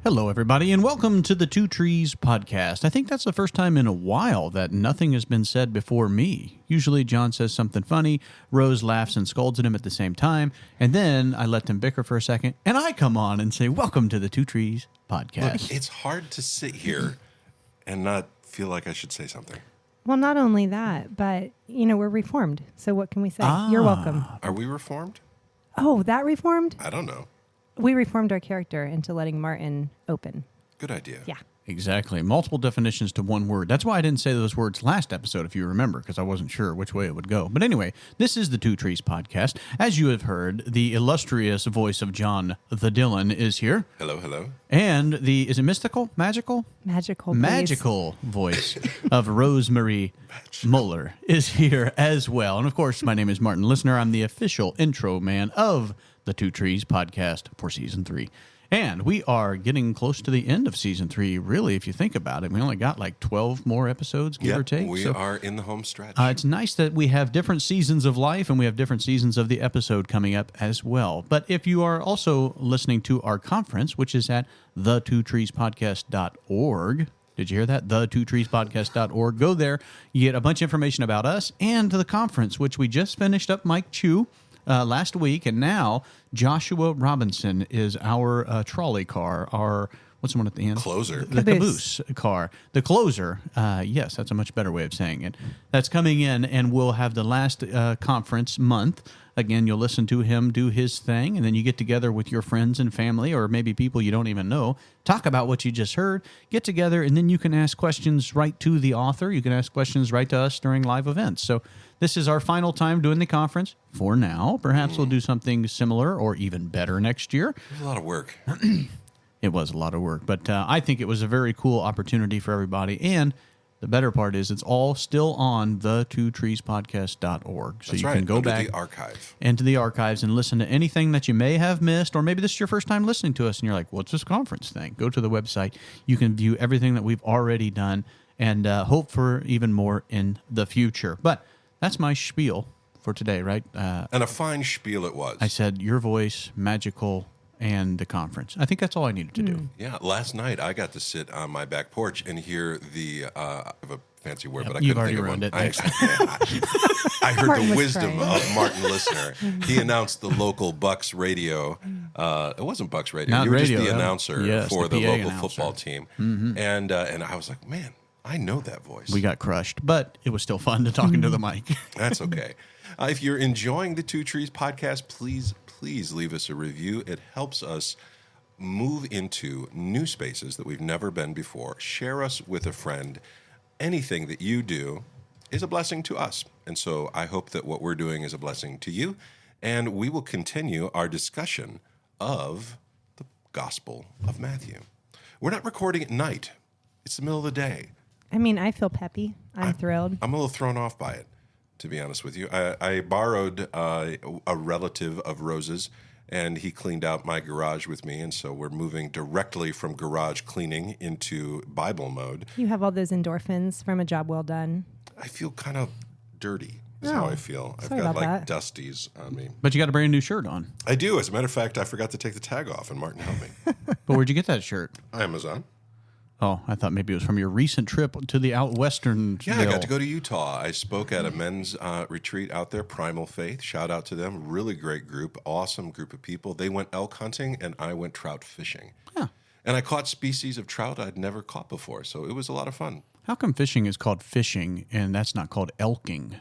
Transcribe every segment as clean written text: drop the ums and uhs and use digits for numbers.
Hello, everybody, and welcome to the Two Trees podcast. I think that's the first time in a while that nothing has been said before me. Usually John says something funny, Rose laughs and scolds at him at the same time, and then I let them bicker for a second, and I come on and say, welcome to the Two Trees podcast. Look, it's hard to sit here and not feel like I should say something. Well, not only that, but, we're reformed. So what can we say? You're welcome. Are we reformed? Oh, that reformed? I don't know. We reformed our character into letting Martin open. Good idea. Yeah. Exactly. Multiple definitions to one word. That's why I didn't say those words last episode, if you remember, because I wasn't sure which way it would go. But anyway, this is the Two Trees podcast. As you have heard, the illustrious voice of John the Dillon is here. Hello, hello. And is it mystical? Magical? Magical, please. Magical voice of Rosemary Mueller is here as well. And of course, my name is Martin Listener. I'm the official intro man of the Two Trees podcast for season 3. And we are getting close to the end of season 3, really, if you think about it. We only got like 12 more episodes, give or take. We are in the home stretch. It's nice that we have different seasons of life and we have different seasons of the episode coming up as well. But if you are also listening to our conference, which is at thetwotreespodcast.org, did you hear that? thetwotreespodcast.org. Go there. You get a bunch of information about us and the conference, which we just finished up Mike Chu last week, and now Joshua Robinson is our trolley car, our, what's the one at the end? Closer. The caboose car. The closer. Yes, that's a much better way of saying it. That's coming in, and we'll have the last conference month. Again, you'll listen to him do his thing, and then you get together with your friends and family, or maybe people you don't even know, talk about what you just heard, get together, and then you can ask questions right to the author. You can ask questions right to us during live events. So this is our final time doing the conference for now. Perhaps we'll do something similar or even better next year. It was a lot of work. It was a lot of work, but I think it was a very cool opportunity for everybody. And the better part is it's all still on the thetwotreespodcast.org. So That's you right, can go under back the archive. into the archives and listen to anything that you may have missed, or maybe this is your first time listening to us and you're like, what's this conference thing? Go to the website. You can view everything that we've already done and hope for even more in the future. But that's my spiel for today, right? And a fine spiel it was. I said your voice, magical, and the conference. I think that's all I needed to do. Yeah, last night I got to sit on my back porch and hear the, I have a fancy word, but I You've couldn't already think of ruined one. it. I heard Martin the was wisdom trying. of Martin Listener. He announced the local Bucks radio. It wasn't Bucks radio. Not you were radio, just the no. announcer Yes, for the the PA local announcer. football team. And I was like, man, I know that voice. We got crushed, but it was still fun to talk into the mic. That's okay. If you're enjoying the Two Trees podcast, please leave us a review. It helps us move into new spaces that we've never been before. Share us with a friend. Anything that you do is a blessing to us. And so I hope that what we're doing is a blessing to you. And we will continue our discussion of the Gospel of Matthew. We're not recording at night. It's the middle of the day. I mean, I feel peppy. I'm thrilled. I'm a little thrown off by it, to be honest with you. I borrowed a relative of Rose's, and he cleaned out my garage with me, and so we're moving directly from garage cleaning into Bible mode. You have all those endorphins from a job well done. I feel kind of dirty, is how I feel. I've sorry got about like that. dusties on me. But you got a brand new shirt on. I do. As a matter of fact, I forgot to take the tag off, and Martin helped me. But where'd you get that shirt? Amazon. Oh, I thought maybe it was from your recent trip to the out western. Yeah, I got to go to Utah. I spoke at a men's retreat out there, Primal Faith. Shout out to them. Really great group. Awesome group of people. They went elk hunting, and I went trout fishing. Huh. And I caught species of trout I'd never caught before, so it was a lot of fun. How come fishing is called fishing and that's not called elking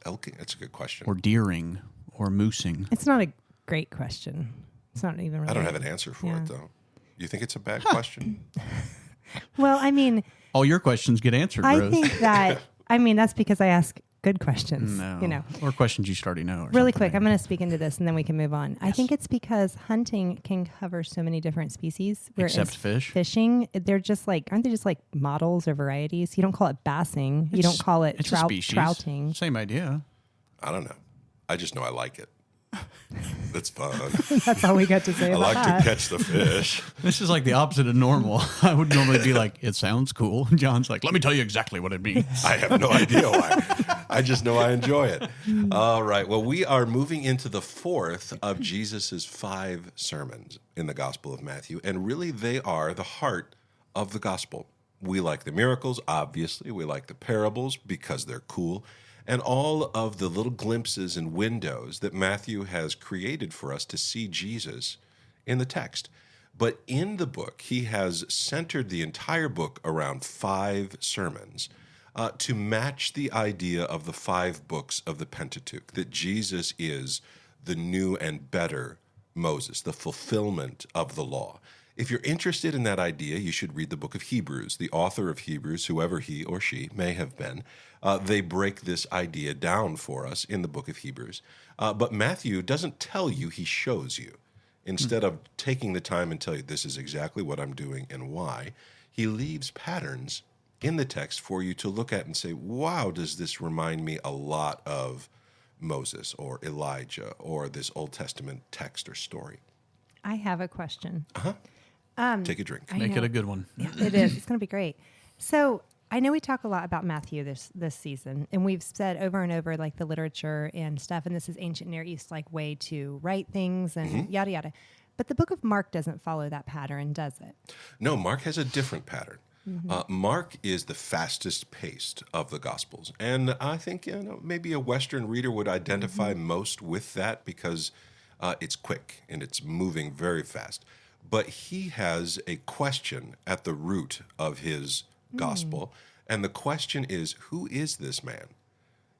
Elk, that's a good question. or deering or moosing? It's not a great question. It's not even really. I don't have an answer for Yeah. it, though. You think it's a bad question? Well, I mean, All your questions get answered, I Rose. think that, that's because I ask good questions, No. Or questions you should already know. Or Really something. quick, I'm going to speak into this and then we can move on. I think it's because hunting can cover so many different species. Whereas Except fish? Fishing, they're just like, aren't they just like models or varieties? You don't call it bassing. You don't call it It's a species. trouting. Same idea. I don't know. I just know I like it. It's fun. That's all we got to say I about like that. to catch the fish. This is like the opposite of normal. I would normally be like, it sounds cool. John's like, let me tell you exactly what it means. I have no idea why. I just know I enjoy it. All right. Well, we are moving into the fourth of Jesus's 5 sermons in the Gospel of Matthew, and really they are the heart of the gospel. We like the miracles, obviously. We like the parables because they're cool. And all of the little glimpses and windows that Matthew has created for us to see Jesus in the text. But in the book, he has centered the entire book around 5 sermons to match the idea of the 5 books of the Pentateuch, that Jesus is the new and better Moses, the fulfillment of the law. If you're interested in that idea, you should read the book of Hebrews. The author of Hebrews, whoever he or she may have been, they break this idea down for us in the book of Hebrews. But Matthew doesn't tell you, he shows you. Instead of taking the time and tell you this is exactly what I'm doing and why, he leaves patterns in the text for you to look at and say, wow, does this remind me a lot of Moses or Elijah or this Old Testament text or story? I have a question. Take a drink. Make it a good one. Yeah, it is. It's going to be great. So I know we talk a lot about Matthew this season, and we've said over and over, like the literature and stuff, and this is ancient Near East like way to write things and yada yada. But the book of Mark doesn't follow that pattern, does it? No, Mark has a different pattern. Mark is the fastest paced of the Gospels. And I think maybe a Western reader would identify most with that because it's quick and it's moving very fast. But he has a question at the root of his gospel. And the question is, who is this man?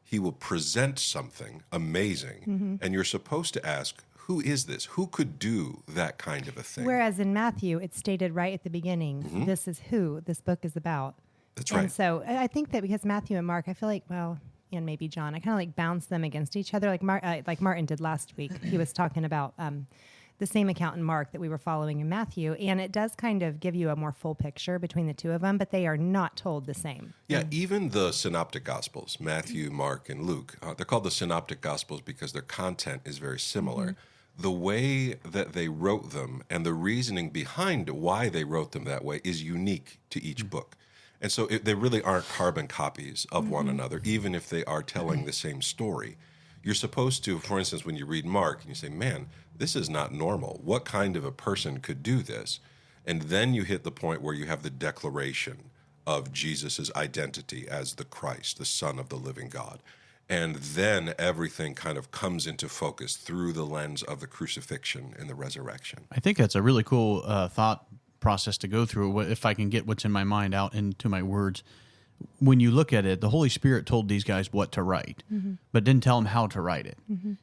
He will present something amazing. And you're supposed to ask, who is this? Who could do that kind of a thing? Whereas in Matthew, it's stated right at the beginning, this is who this book is about. That's right. And so I think that because Matthew and Mark, I feel like, well, and maybe John, I kind of like bounce them against each other, like Martin did last week. He was talking about the same account in Mark that we were following in Matthew, and it does kind of give you a more full picture between the two of them, but they are not told the same. Yeah, even the synoptic gospels, Matthew, Mark, and Luke, they're called the synoptic gospels because their content is very similar. The way that they wrote them and the reasoning behind why they wrote them that way is unique to each book. And so they really aren't carbon copies of one another, even if they are telling the same story. You're supposed to, for instance, when you read Mark and you say, man, this is not normal. What kind of a person could do this? And then you hit the point where you have the declaration of Jesus' identity as the Christ, the Son of the living God. And then everything kind of comes into focus through the lens of the crucifixion and the resurrection. I think that's a really cool thought process to go through, if I can get what's in my mind out into my words. When you look at it, the Holy Spirit told these guys what to write, but didn't tell them how to write it.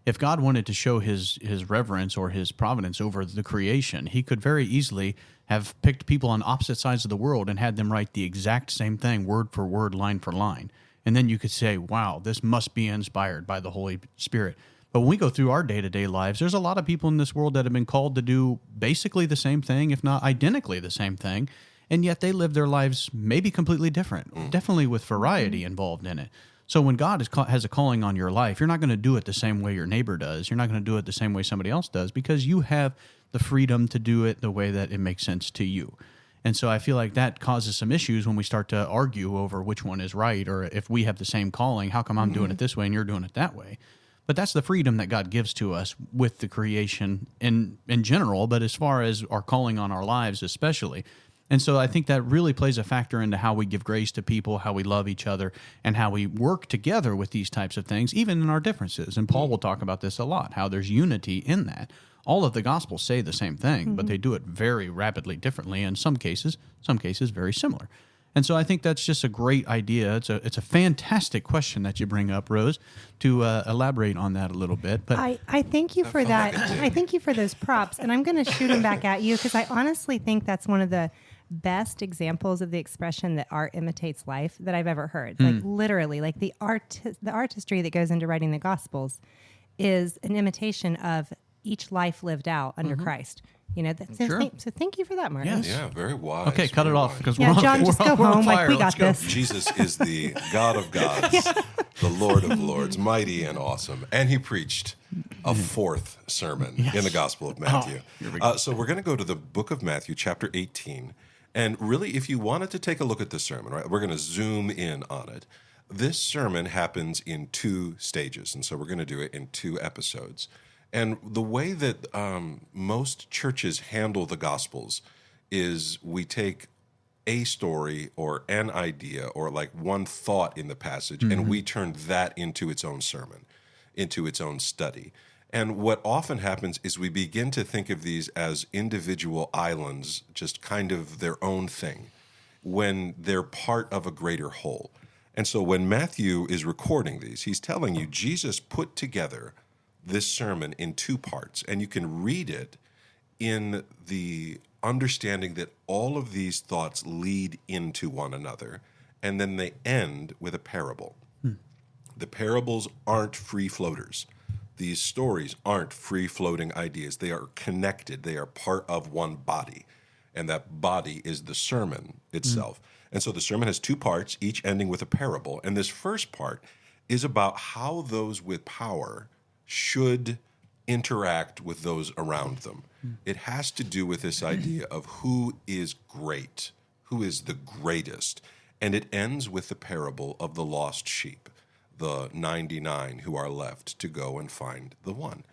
If God wanted to show his reverence or his providence over the creation, he could very easily have picked people on opposite sides of the world and had them write the exact same thing, word for word, line for line. And then you could say, wow, this must be inspired by the Holy Spirit. But when we go through our day-to-day lives, there's a lot of people in this world that have been called to do basically the same thing, if not identically the same thing. And yet they live their lives maybe completely different, definitely with variety involved in it. So when God has a calling on your life, you're not going to do it the same way your neighbor does. You're not going to do it the same way somebody else does because you have the freedom to do it the way that it makes sense to you. And so I feel like that causes some issues when we start to argue over which one is right, or if we have the same calling, how come I'm doing it this way and you're doing it that way? But that's the freedom that God gives to us with the creation in general, but as far as our calling on our lives especially. And so I think that really plays a factor into how we give grace to people, how we love each other, and how we work together with these types of things, even in our differences. And Paul will talk about this a lot, how there's unity in that. All of the Gospels say the same thing, but they do it very rapidly differently, in some cases very similar. And so I think that's just a great idea. It's a fantastic question that you bring up, Rose, to elaborate on that a little bit. But I thank you for that. I thank you for those props, and I'm going to shoot them back at you because I honestly think that's one of the best examples of the expression that art imitates life that I've ever heard. Like literally, like the artistry that goes into writing the Gospels is an imitation of each life lived out under Christ. You know, so thank you for that, Martin. Yes. Yeah, very wise. okay, cut it off because John, just go home. Like we got this. Jesus is the God of gods, the Lord of lords, mighty and awesome. And he preached a fourth sermon in the Gospel of Matthew. here we go. So we're going to go to the book of Matthew, chapter 18. And really, if you wanted to take a look at this sermon, right, we're going to zoom in on it. This sermon happens in 2 stages, and so we're going to do it in 2 episodes. And the way that most churches handle the Gospels is we take a story or an idea or like one thought in the passage, and we turn that into its own sermon, into its own study. And what often happens is we begin to think of these as individual islands, just kind of their own thing, when they're part of a greater whole. And so when Matthew is recording these, he's telling you Jesus put together this sermon in 2 parts, and you can read it in the understanding that all of these thoughts lead into one another, and then they end with a parable. The parables aren't free floaters. These stories aren't free-floating ideas. They are connected. They are part of one body, and that body is the sermon itself. And so the sermon has 2 parts, each ending with a parable, and this first part is about how those with power should interact with those around them. It has to do with this idea of who is great, who is the greatest. And it ends with the parable of the lost sheep, the 99 who are left to go and find the one.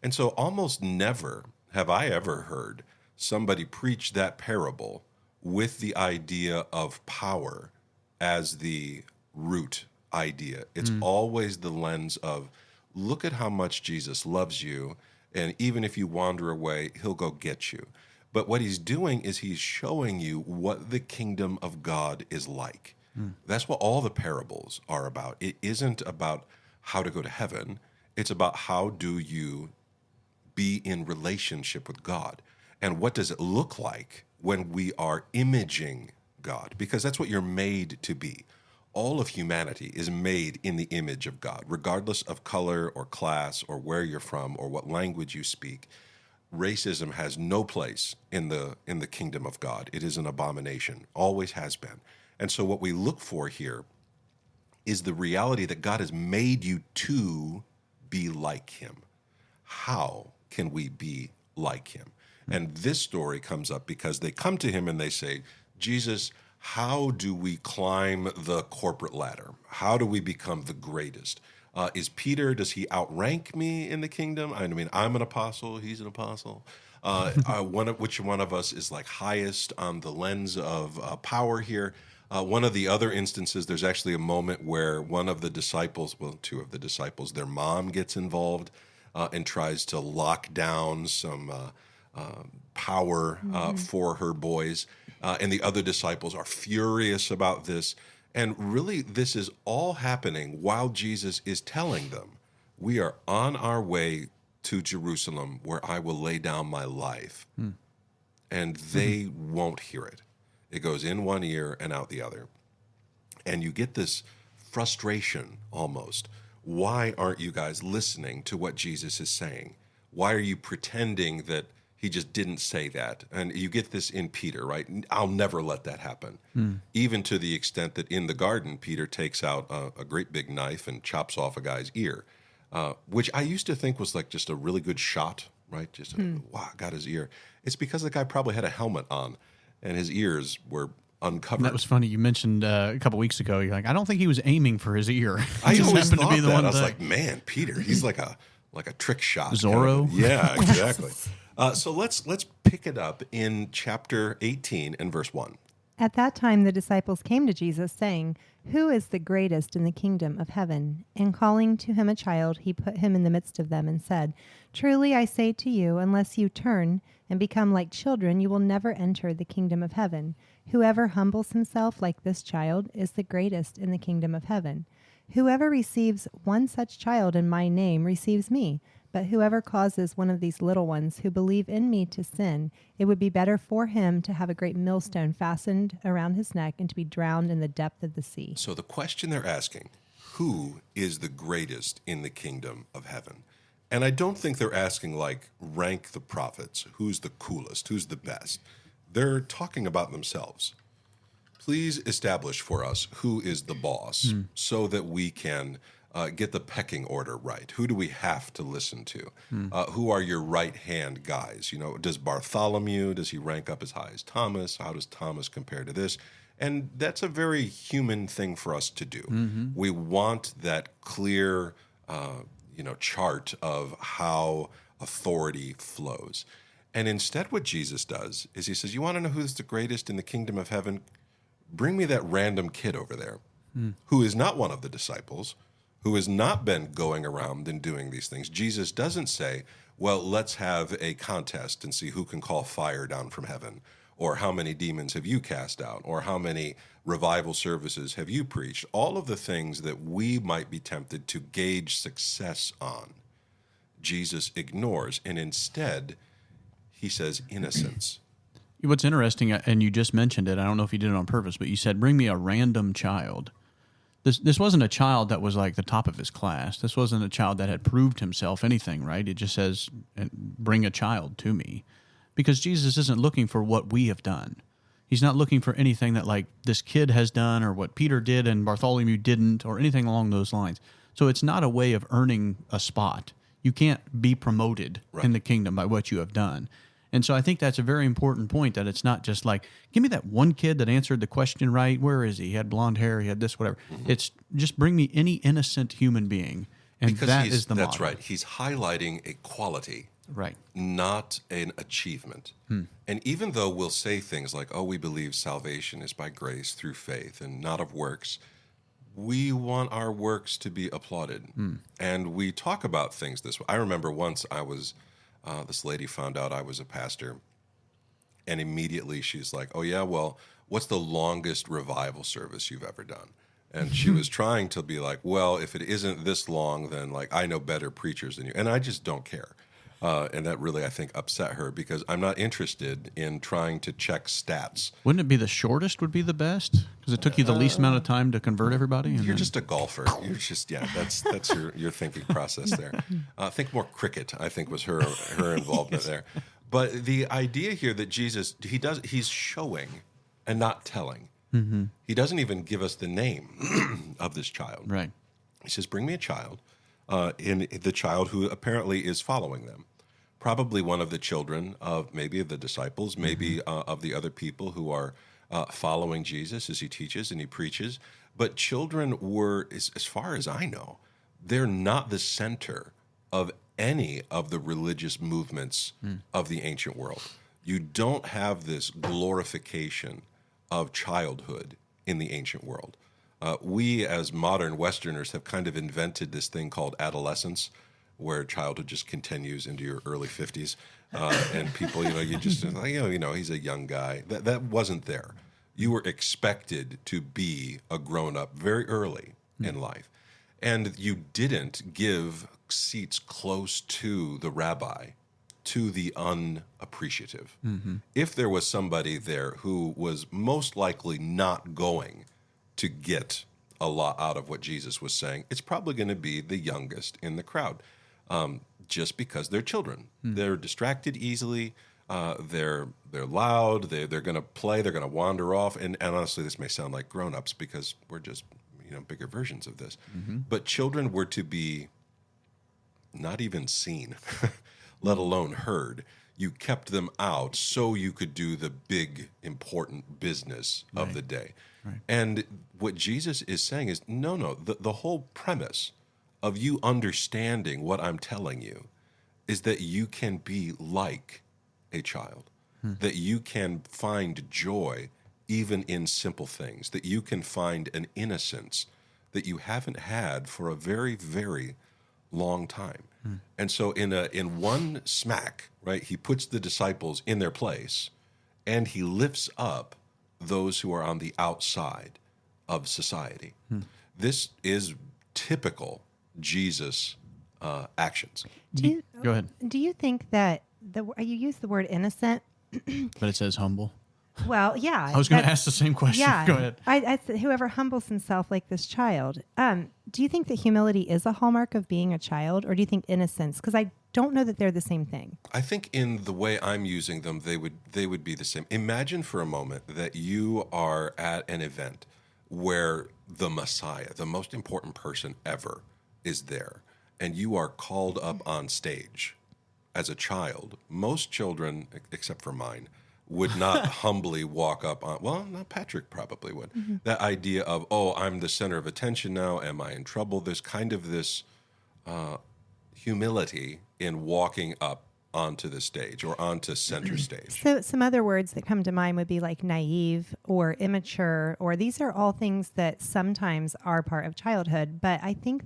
And so almost never have I ever heard somebody preach that parable with the idea of power as the root idea. It's always the lens of, look at how much Jesus loves you, and even if you wander away, he'll go get you. But what he's doing is he's showing you what the kingdom of God is like. That's what all the parables are about. It isn't about how to go to heaven. It's about how do you be in relationship with God. And what does it look like when we are imaging God? Because that's what you're made to be. All of humanity is made in the image of God, regardless of color or class or where you're from or what language you speak. Racism has no place in the kingdom of God. It is an abomination, always has been. And so what we look for here is the reality that God has made you to be like him. How can we be like him? And this story comes up because they come to him and they say, Jesus, how do we climb the corporate ladder? How do we become the greatest? Is Peter, does he outrank me in the kingdom? I mean, I'm an apostle, he's an apostle. Which one of us is like highest on the lens of power here? One of the other instances, there's actually a moment where one of the disciples, well, 2 of the disciples, their mom gets involved and tries to lock down some power for her boys. And the other disciples are furious about this. And really, this is all happening while Jesus is telling them, we are on our way to Jerusalem where I will lay down my life. And they won't hear it. It goes in one ear and out the other. And you get this frustration almost. Why aren't you guys listening to what Jesus is saying? Why are you pretending that he just didn't say that? And you get this in Peter, right? I'll never let that happen. Even to the extent that in the garden, Peter takes out a great big knife and chops off a guy's ear, which I used to think was like just a really good shot, right? Just, wow, got his ear. It's because the guy probably had a helmet on and his ears were uncovered. That was funny. You mentioned a couple weeks ago, you're like, I don't think he was aiming for his ear. I always thought that. I was like, man, Peter, he's like a trick shot. Zorro? Kind of. Yeah, exactly. So let's pick it up in chapter 18 and verse 1. At that time, the disciples came to Jesus, saying, "Who is the greatest in the kingdom of heaven?" And calling to him a child, he put him in the midst of them and said, "Truly I say to you, unless you turn and become like children, you will never enter the kingdom of heaven. Whoever humbles himself like this child is the greatest in the kingdom of heaven. Whoever receives one such child in my name receives me. But whoever causes one of these little ones who believe in me to sin, it would be better for him to have a great millstone fastened around his neck and to be drowned in the depth of the sea." So the question they're asking, who is the greatest in the kingdom of heaven? And I don't think they're asking like rank the prophets, who's the coolest, who's the best. They're talking about themselves. Please establish for us who is the boss so that we can get the pecking order right. Who do we have to listen to? Who are your right-hand guys? Does Bartholomew, does he rank up as high as Thomas? How does Thomas compare to this? And that's a very human thing for us to do. We want that clear, chart of how authority flows. And instead what Jesus does is he says, you want to know who's the greatest in the kingdom of heaven? Bring me that random kid over there who is not one of the disciples, who has not been going around and doing these things. Jesus doesn't say, well, let's have a contest and see who can call fire down from heaven, or how many demons have you cast out, or how many revival services have you preached, all of the things that we might be tempted to gauge success on. Jesus ignores, and instead, he says innocence. What's interesting, and you just mentioned it, I don't know if you did it on purpose, but you said, bring me a random child. This wasn't a child that was like the top of his class. This wasn't a child that had proved himself anything, right? It just says, bring a child to me. Because Jesus isn't looking for what we have done. He's not looking for anything that like this kid has done or what Peter did and Bartholomew didn't or anything along those lines. So it's not a way of earning a spot. You can't be promoted in the kingdom by what you have done. And so I think that's a very important point, that it's not just like, give me that one kid that answered the question right. Where is he? He had blonde hair. He had this, whatever. It's just bring me any innocent human being. And because that is the model. That's right. He's highlighting a quality, right, not an achievement. And even though we'll say things like, oh, we believe salvation is by grace through faith and not of works, we want our works to be applauded. And we talk about things this way. I remember once this lady found out I was a pastor, and immediately she's like, oh, yeah, well, what's the longest revival service you've ever done? And she was trying to be like, well, if it isn't this long, then like I know better preachers than you. And I just don't care. And that really, I think, upset her, because I'm not interested in trying to check stats. Wouldn't it be the shortest would be the best? Because it took you the least amount of time to convert everybody? You're just a golfer. You're just, that's your thinking process there. Think more cricket, I think, was her involvement there. But the idea here that Jesus, he's showing and not telling. He doesn't even give us the name of this child. Right. He says, bring me a child, in the child who apparently is following them. Probably one of the children of maybe the disciples, maybe of the other people who are following Jesus as he teaches and he preaches. But children were, as far as I know, they're not the center of any of the religious movements of the ancient world. You don't have this glorification of childhood in the ancient world. We, as modern Westerners, have kind of invented this thing called adolescence, where childhood just continues into your early 50s, and people, you just, he's a young guy. That wasn't there. You were expected to be a grown-up very early in life, and you didn't give seats close to the rabbi to the unappreciative. If there was somebody there who was most likely not going to get a lot out of what Jesus was saying, it's probably going to be the youngest in the crowd. Just because they're children. They're distracted easily. They're loud. They're going to play. They're going to wander off. And honestly, this may sound like grown-ups because we're just bigger versions of this. But children were to be not even seen, let alone heard. You kept them out so you could do the big, important business of the day. Right. And what Jesus is saying is, no, the whole premise of you understanding what I'm telling you is that you can be like a child, that you can find joy even in simple things, that you can find an innocence that you haven't had for a very, very long time. And so in one smack, right, he puts the disciples in their place, and he lifts up those who are on the outside of society. This is typical Jesus actions. Go ahead. Do you think that you use the word innocent, but it says humble? Well, yeah. I was going to ask the same question. Yeah. Go ahead. I whoever humbles himself like this child. Do you think that humility is a hallmark of being a child, or do you think innocence? Because I don't know that they're the same thing. I think in the way I'm using them, they would be the same. Imagine for a moment that you are at an event where the Messiah, the most important person ever, is there, and you are called up on stage as a child, most children, except for mine, would not humbly walk up on, well, not Patrick probably would. Mm-hmm. That idea of, oh, I'm the center of attention now, am I in trouble? There's kind of this humility in walking up onto the stage or onto center stage. So some other words that come to mind would be like naive or immature, or these are all things that sometimes are part of childhood. But I think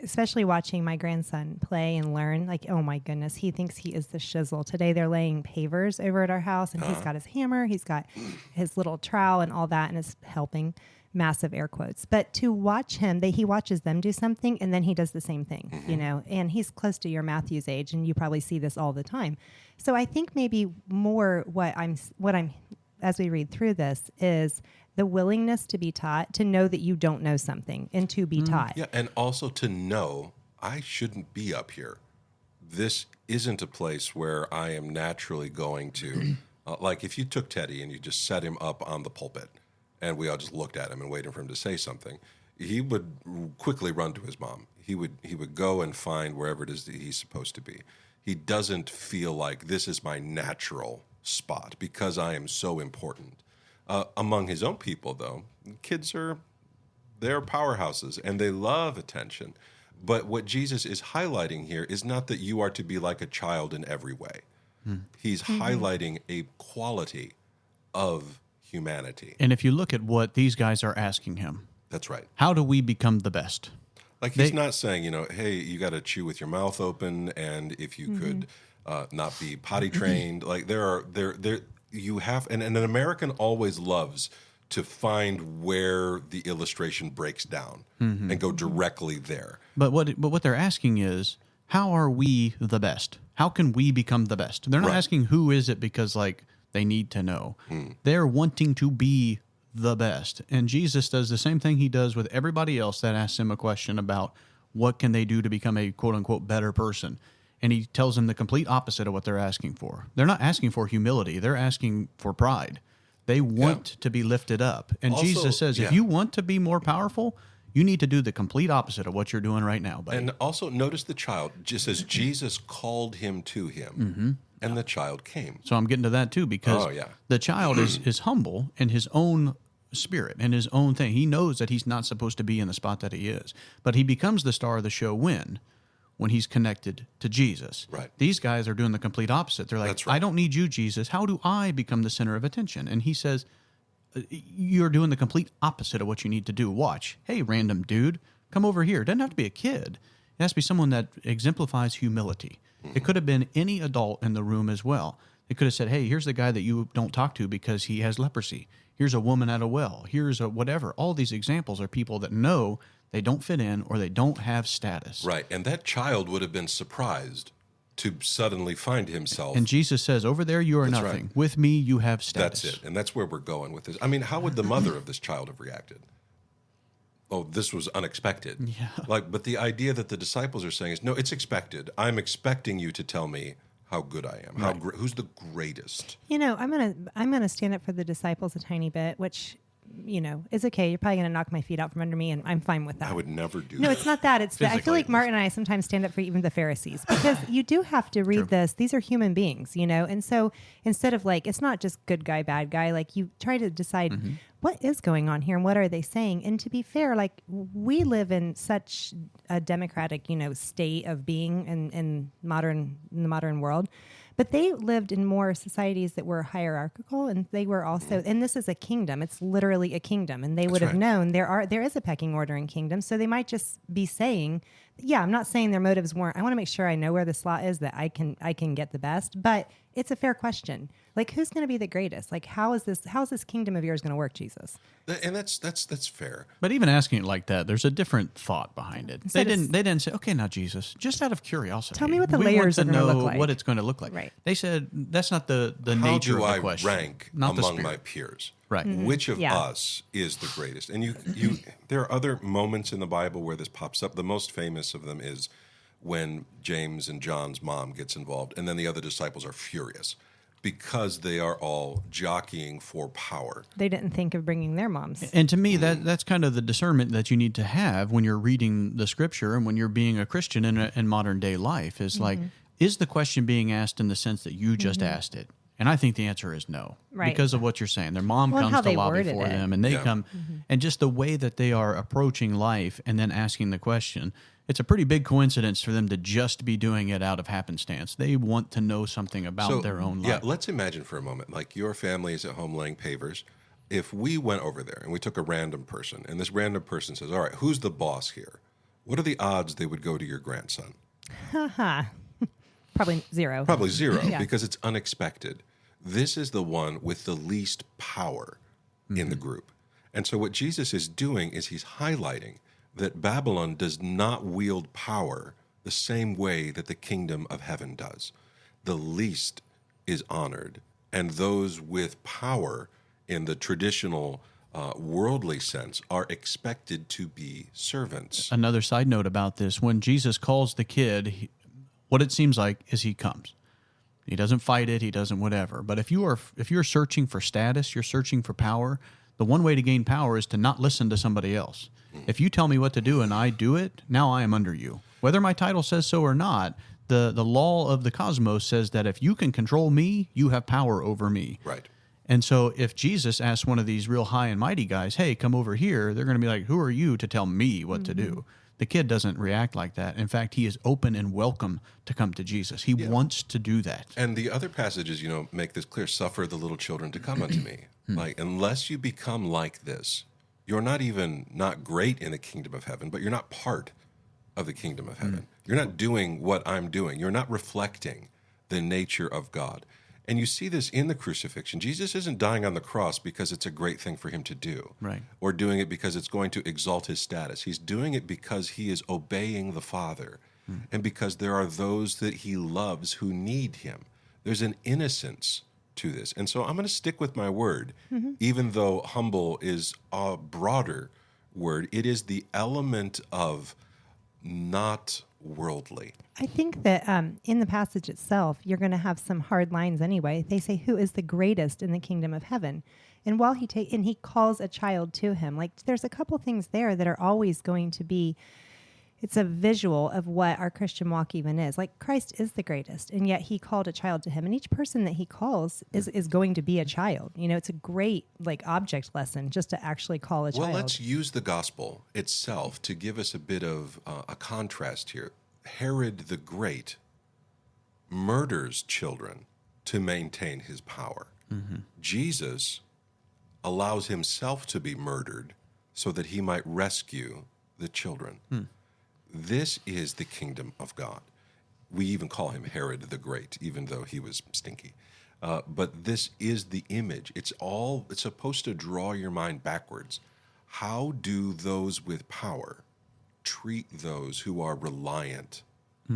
especially watching my grandson play and learn, like, oh my goodness, he thinks he is the shizzle. Today they're laying pavers over at our house, and he's got his hammer, he's got his little trowel and all that, and is helping. Massive air quotes. But to watch him, he watches them do something, and then he does the same thing, you know, and he's close to your Matthew's age, and you probably see this all the time. So I think maybe more what I'm, as we read through this, is the willingness to be taught, to know that you don't know something, and to be taught. Yeah, and also to know I shouldn't be up here. This isn't a place where I am naturally going to, like if you took Teddy and you just set him up on the pulpit, and we all just looked at him and waited for him to say something, he would quickly run to his mom. He would go and find wherever it is that he's supposed to be. He doesn't feel like this is my natural spot because I am so important. Among his own people, though, kids they're powerhouses and they love attention. But what Jesus is highlighting here is not that you are to be like a child in every way. He's highlighting a quality of humanity. And if you look at what these guys are asking him, that's right. How do we become the best? Like he's not saying, hey, you got to chew with your mouth open, and if you could not be potty trained. Like you have, and an American always loves to find where the illustration breaks down and go directly there. But what they're asking is, how are we the best? How can we become the best? They're not asking who is it because they need to know. They're wanting to be the best. And Jesus does the same thing he does with everybody else that asks him a question about what can they do to become a quote-unquote better person. And he tells them the complete opposite of what they're asking for. They're not asking for humility. They're asking for pride. They want to be lifted up. And also, Jesus says, if you want to be more powerful, you need to do the complete opposite of what you're doing right now, buddy. And also notice the child, just as Jesus called him to him. And the child came. So I'm getting to that too, because the child is humble in his own spirit and his own thing. He knows that he's not supposed to be in the spot that he is, but he becomes the star of the show when he's connected to Jesus. Right. These guys are doing the complete opposite. They're like, I don't need you, Jesus. How do I become the center of attention? And he says, you're doing the complete opposite of what you need to do. Watch. Hey, random dude, come over here. It doesn't have to be a kid. It has to be someone that exemplifies humility. It could have been any adult in the room as well. They could have said, hey, here's the guy that you don't talk to because he has leprosy. Here's a woman at a well. Here's a whatever. All these examples are people that know they don't fit in or they don't have status. Right. And that child would have been surprised to suddenly find himself. And Jesus says, over there you are nothing. Right. With me you have status. That's it. And that's where we're going with this. I mean, how would the mother of this child have reacted? Oh, this was unexpected. Yeah. But the idea that the disciples are saying is, no, it's expected. I'm expecting you to tell me how good I am. Who's the greatest? I'm gonna stand up for the disciples a tiny bit, which is okay. You're probably gonna knock my feet out from under me, and I'm fine with that. I would never do that. No, it's not that. It's that I feel like Martin and I sometimes stand up for even the Pharisees, because you do have to read this. These are human beings, and so instead of it's not just good guy, bad guy. Like, you try to decide what is going on here and what are they saying. And to be fair, we live in such a democratic, state of being in the modern world. But they lived in more societies that were hierarchical, and they were also, and this is a kingdom. It's literally a kingdom, and they would have known there is a pecking order in kingdoms. So they might just be saying, I'm not saying their motives weren't, I want to make sure I know where the slot is, that I can get the best. But it's a fair question. Who's going to be the greatest? How is this kingdom of yours going to work, Jesus? And that's fair. But even asking it like that, there's a different thought behind it. They didn't say, okay, now Jesus, just out of curiosity, tell me what the layers are going to look like. What it's going to look like. Right. They said that's not the nature of the question. How do I rank among my peers? Right. Mm-hmm. Which of us is the greatest? And you there are other moments in the Bible where this pops up. The most famous of them is when James and John's mom gets involved, and then the other disciples are furious. because they are all jockeying for power. They didn't think of bringing their moms. And to me, that's kind of the discernment that you need to have when you're reading the Scripture and when you're being a Christian in modern day life. Is like, is the question being asked in the sense that you just asked it? And I think the answer is no, Right. because of what you're saying. Their mom Well, comes how to they lobby worded for it. them, and they Yeah. come, and just the way that they are approaching life and then asking the question. It's a pretty big coincidence for them to just be doing it out of happenstance. They want to know something about their own life. Yeah, let's imagine for a moment, like your family is at home laying pavers. If we went over there and we took a random person, and this random person says, all right, who's the boss here? What are the odds they would go to your grandson? Probably zero. Probably zero, Yeah. because it's unexpected. This is the one with the least power in the group. And so what Jesus is doing is he's highlighting that Babylon does not wield power the same way that the kingdom of heaven does. The least is honored, and those with power in the traditional worldly sense are expected to be servants. Another side note about this, when Jesus calls the kid, what it seems like is he comes. He doesn't fight it, he doesn't whatever. But if you're searching for status, you're searching for power, the one way to gain power is to not listen to somebody else. If you tell me what to do and I do it, now I am under you. Whether my title says so or not, the law of the cosmos says that if you can control me, you have power over me. Right. And so if Jesus asks one of these real high and mighty guys, hey, come over here, they're going to be like, who are you to tell me what to do? The kid doesn't react like that. In fact, he is open and welcome to come to Jesus. He wants to do that. And the other passages, make this clear. Suffer the little children to come unto me. Like, unless you become like this, you're not great in the kingdom of heaven, but you're not part of the kingdom of heaven. You're not doing what I'm doing. You're not reflecting the nature of God. And you see this in the crucifixion. Jesus isn't dying on the cross because it's a great thing for him to do, Right. or doing it because it's going to exalt his status. He's doing it because he is obeying the Father, and because there are those that he loves who need him. There's an innocence to this. And so I'm going to stick with my word, even though humble is a broader word. It is the element of not worldly. I think that in the passage itself, you're going to have some hard lines anyway. They say, who is the greatest in the kingdom of heaven? And while he calls a child to him, like there's a couple things there that are always going to be, it's a visual of what our Christian walk even is. Like Christ is the greatest, and yet he called a child to him. And each person that he calls is going to be a child. It's a great object lesson just to actually call a child. Well, let's use the gospel itself to give us a bit of a contrast here. Herod the Great murders children to maintain his power. Jesus allows himself to be murdered so that he might rescue the children. This is the kingdom of God. We even call him Herod the Great, even though he was stinky. But this is the image. It's supposed to draw your mind backwards. How do those with power treat those who are reliant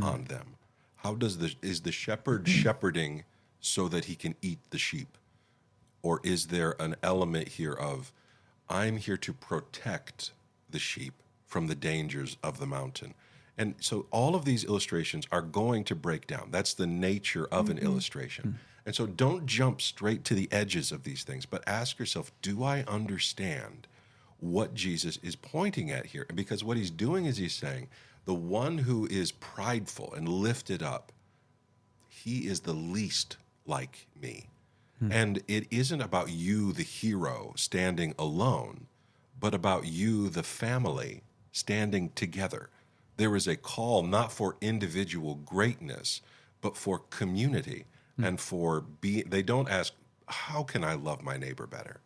on them? How is the shepherd shepherding so that he can eat the sheep? Or is there an element here of, I'm here to protect the sheep from the dangers of the mountain? And so all of these illustrations are going to break down. That's the nature of an illustration. And so don't jump straight to the edges of these things, but ask yourself, do I understand what Jesus is pointing at here? Because what he's doing is he's saying, the one who is prideful and lifted up, he is the least like me. And it isn't about you, the hero, standing alone, but about you, the family, standing together. There is a call not for individual greatness, but for community and for they don't ask, how can I love my neighbor better?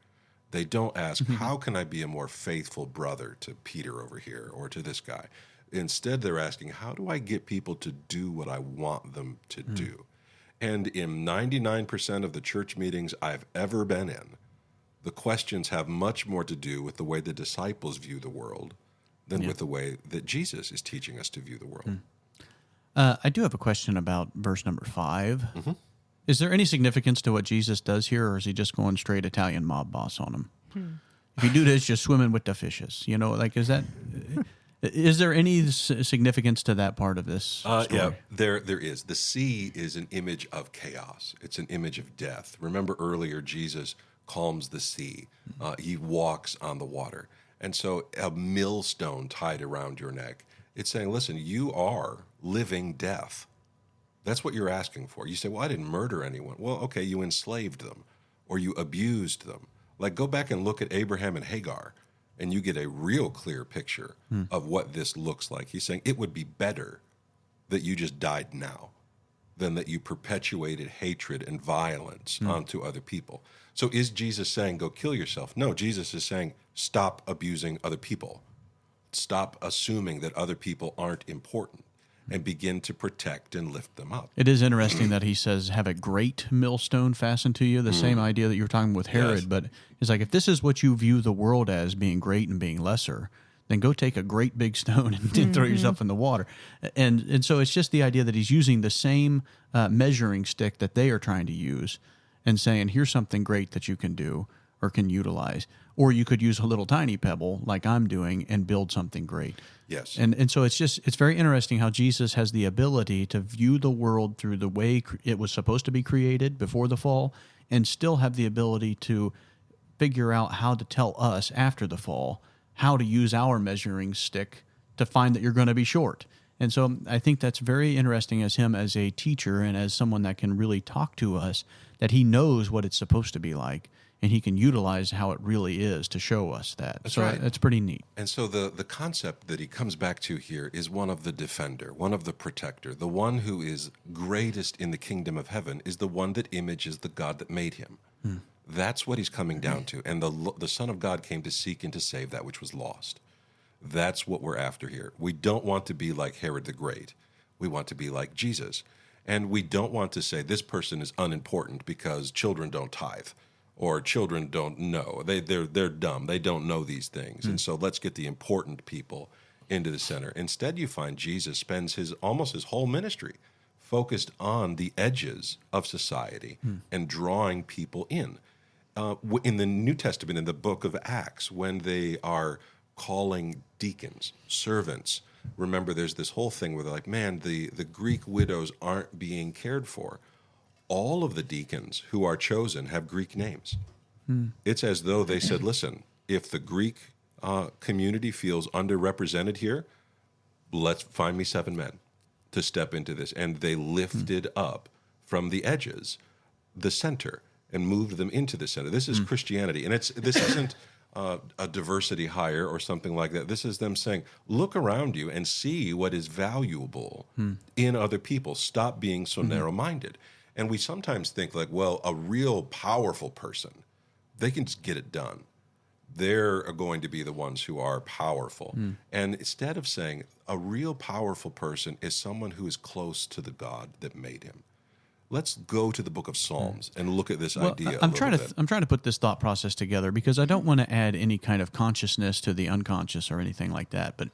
They don't ask, how can I be a more faithful brother to Peter over here or to this guy? Instead, they're asking, how do I get people to do what I want them to do? And in 99% of the church meetings I've ever been in, the questions have much more to do with the way the disciples view the world than with the way that Jesus is teaching us to view the world. I do have a question about verse number 5. Is there any significance to what Jesus does here, or is he just going straight Italian mob boss on him? If you do this, you're swimming with the fishes. Is that... Is there any significance to that part of this story? Yeah, there is. The sea is an image of chaos. It's an image of death. Remember earlier, Jesus calms the sea. He walks on the water. And so a millstone tied around your neck, it's saying, listen, you are living death. That's what you're asking for. You say, well, I didn't murder anyone. Well, okay, you enslaved them or you abused them. Like, go back and look at Abraham and Hagar, and you get a real clear picture of what this looks like. He's saying it would be better that you just died now than that you perpetuated hatred and violence onto other people. So is Jesus saying, go kill yourself? No, Jesus is saying, stop abusing other people. Stop assuming that other people aren't important and begin to protect and lift them up. It is interesting that he says, have a great millstone fastened to you, the same idea that you were talking with Herod. Yes. But it's like, if this is what you view the world as, being great and being lesser, then go take a great big stone and throw yourself in the water. And so it's just the idea that he's using the same measuring stick that they are trying to use and saying, here's something great that you can do or can utilize. Or you could use a little tiny pebble like I'm doing and build something great. Yes. And so it's very interesting how Jesus has the ability to view the world through the way it was supposed to be created before the fall, and still have the ability to figure out how to tell us after the fall how to use our measuring stick to find that you're going to be short. And so I think that's very interesting as him as a teacher and as someone that can really talk to us, that he knows what it's supposed to be like, and he can utilize how it really is to show us that. That's so right. That's pretty neat. And so the concept that he comes back to here is one of the defender, one of the protector. The one who is greatest in the kingdom of heaven is the one that images the God that made him. That's what he's coming down to. And the Son of God came to seek and to save that which was lost. That's what we're after here. We don't want to be like Herod the Great. We want to be like Jesus. And we don't want to say this person is unimportant because children don't tithe. Or children don't know. They're dumb. They don't know these things. And so let's get the important people into the center. Instead, you find Jesus spends almost his whole ministry focused on the edges of society and drawing people in. In the New Testament, in the book of Acts, when they are calling deacons, servants, remember there's this whole thing where they're like, man, the Greek widows aren't being cared for. All of the deacons who are chosen have Greek names. It's as though they said, listen, if the Greek community feels underrepresented here, let's find me 7 men to step into this. And they lifted up from the edges the center and moved them into the center. This is Christianity. And this isn't a diversity hire or something like that. This is them saying, look around you and see what is valuable in other people. Stop being so narrow-minded. And we sometimes think like, well, a real powerful person, they can just get it done. They're going to be the ones who are powerful. And instead of saying a real powerful person is someone who is close to the God that made him. Let's go to the book of Psalms and look at this idea I'm trying to put this thought process together because I don't want to add any kind of consciousness to the unconscious or anything like that. But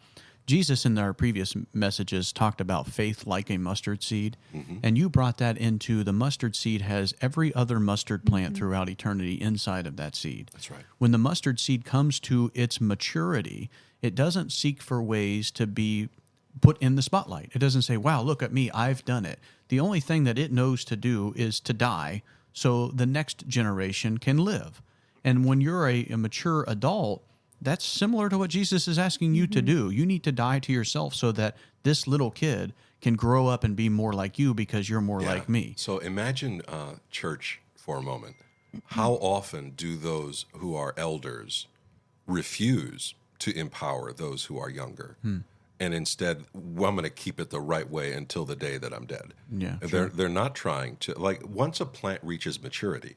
Jesus in our previous messages talked about faith like a mustard seed, and you brought that into the mustard seed has every other mustard plant throughout eternity inside of that seed. That's right. When the mustard seed comes to its maturity, it doesn't seek for ways to be put in the spotlight. It doesn't say, wow, look at me, I've done it. The only thing that it knows to do is to die so the next generation can live. And when you're a mature adult, that's similar to what Jesus is asking you to do. You need to die to yourself so that this little kid can grow up and be more like you because you're more like me. So imagine church for a moment. How often do those who are elders refuse to empower those who are younger? And instead, well, I'm going to keep it the right way until the day that I'm dead. Yeah, They're not trying to, like, once a plant reaches maturity,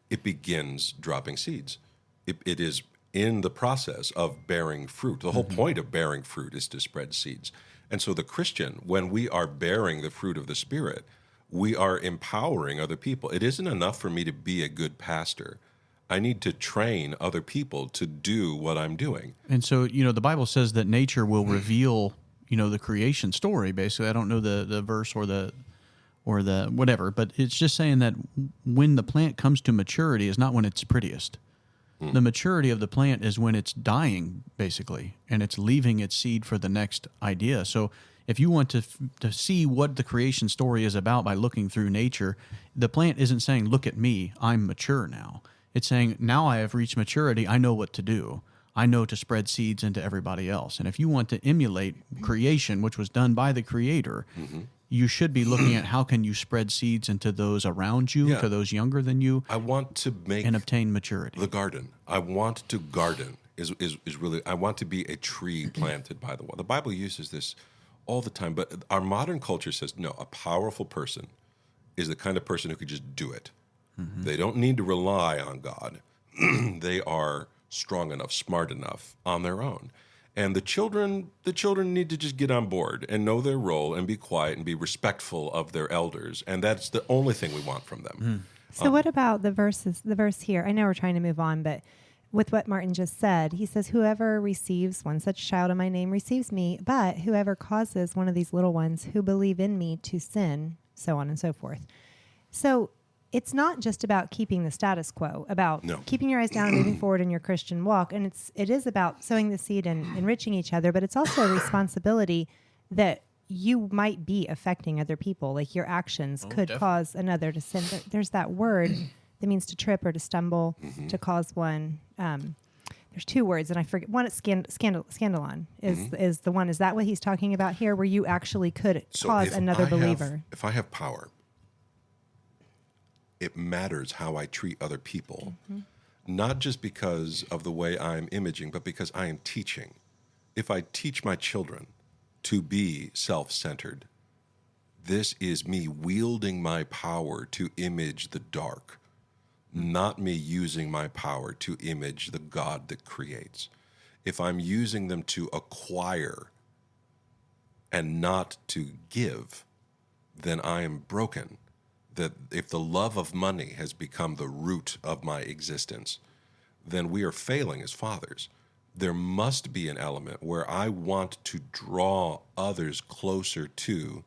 it begins dropping seeds. It is in the process of bearing fruit. The whole point of bearing fruit is to spread seeds. And so the Christian, when we are bearing the fruit of the Spirit, we are empowering other people. It isn't enough for me to be a good pastor. I need to train other people to do what I'm doing. And so, the Bible says that nature will reveal, the creation story, basically. I don't know the verse or the whatever, but it's just saying that when the plant comes to maturity is not when it's prettiest. The maturity of the plant is when it's dying, basically, and it's leaving its seed for the next idea. So if you want to see what the creation story is about by looking through nature, the plant isn't saying, look at me, I'm mature now. It's saying, now I have reached maturity, I know what to do. I know to spread seeds into everybody else. And if you want to emulate creation, which was done by the Creator, you should be looking at how can you spread seeds into those around you, to those younger than you. I want to make and obtain maturity. The garden. I want to garden is really, I want to be a tree planted by the water. The Bible uses this all the time, but our modern culture says, no, a powerful person is the kind of person who could just do it. They don't need to rely on God. They are strong enough, smart enough on their own. And the children need to just get on board and know their role and be quiet and be respectful of their elders. And that's the only thing we want from them. So what about the verse here? I know we're trying to move on, but with what Martin just said, he says, whoever receives one such child in my name receives me, but whoever causes one of these little ones who believe in me to sin, so on and so forth. So it's not just about keeping the status quo, about keeping your eyes down and moving forward in your Christian walk. And it is about sowing the seed and enriching each other, but it's also a responsibility that you might be affecting other people. Like your actions could cause another to sin. There's that word that means to trip or to stumble, to cause one. There's two words, and I forget. One is scandalon is the one. Is that what he's talking about here, where you actually could cause another believer? If I have power, it matters how I treat other people, not just because of the way I'm imaging, but because I am teaching. If I teach my children to be self-centered, this is me wielding my power to image the dark, not me using my power to image the God that creates. If I'm using them to acquire and not to give, then I am broken. That if the love of money has become the root of my existence, then we are failing as fathers. There must be an element where I want to draw others closer to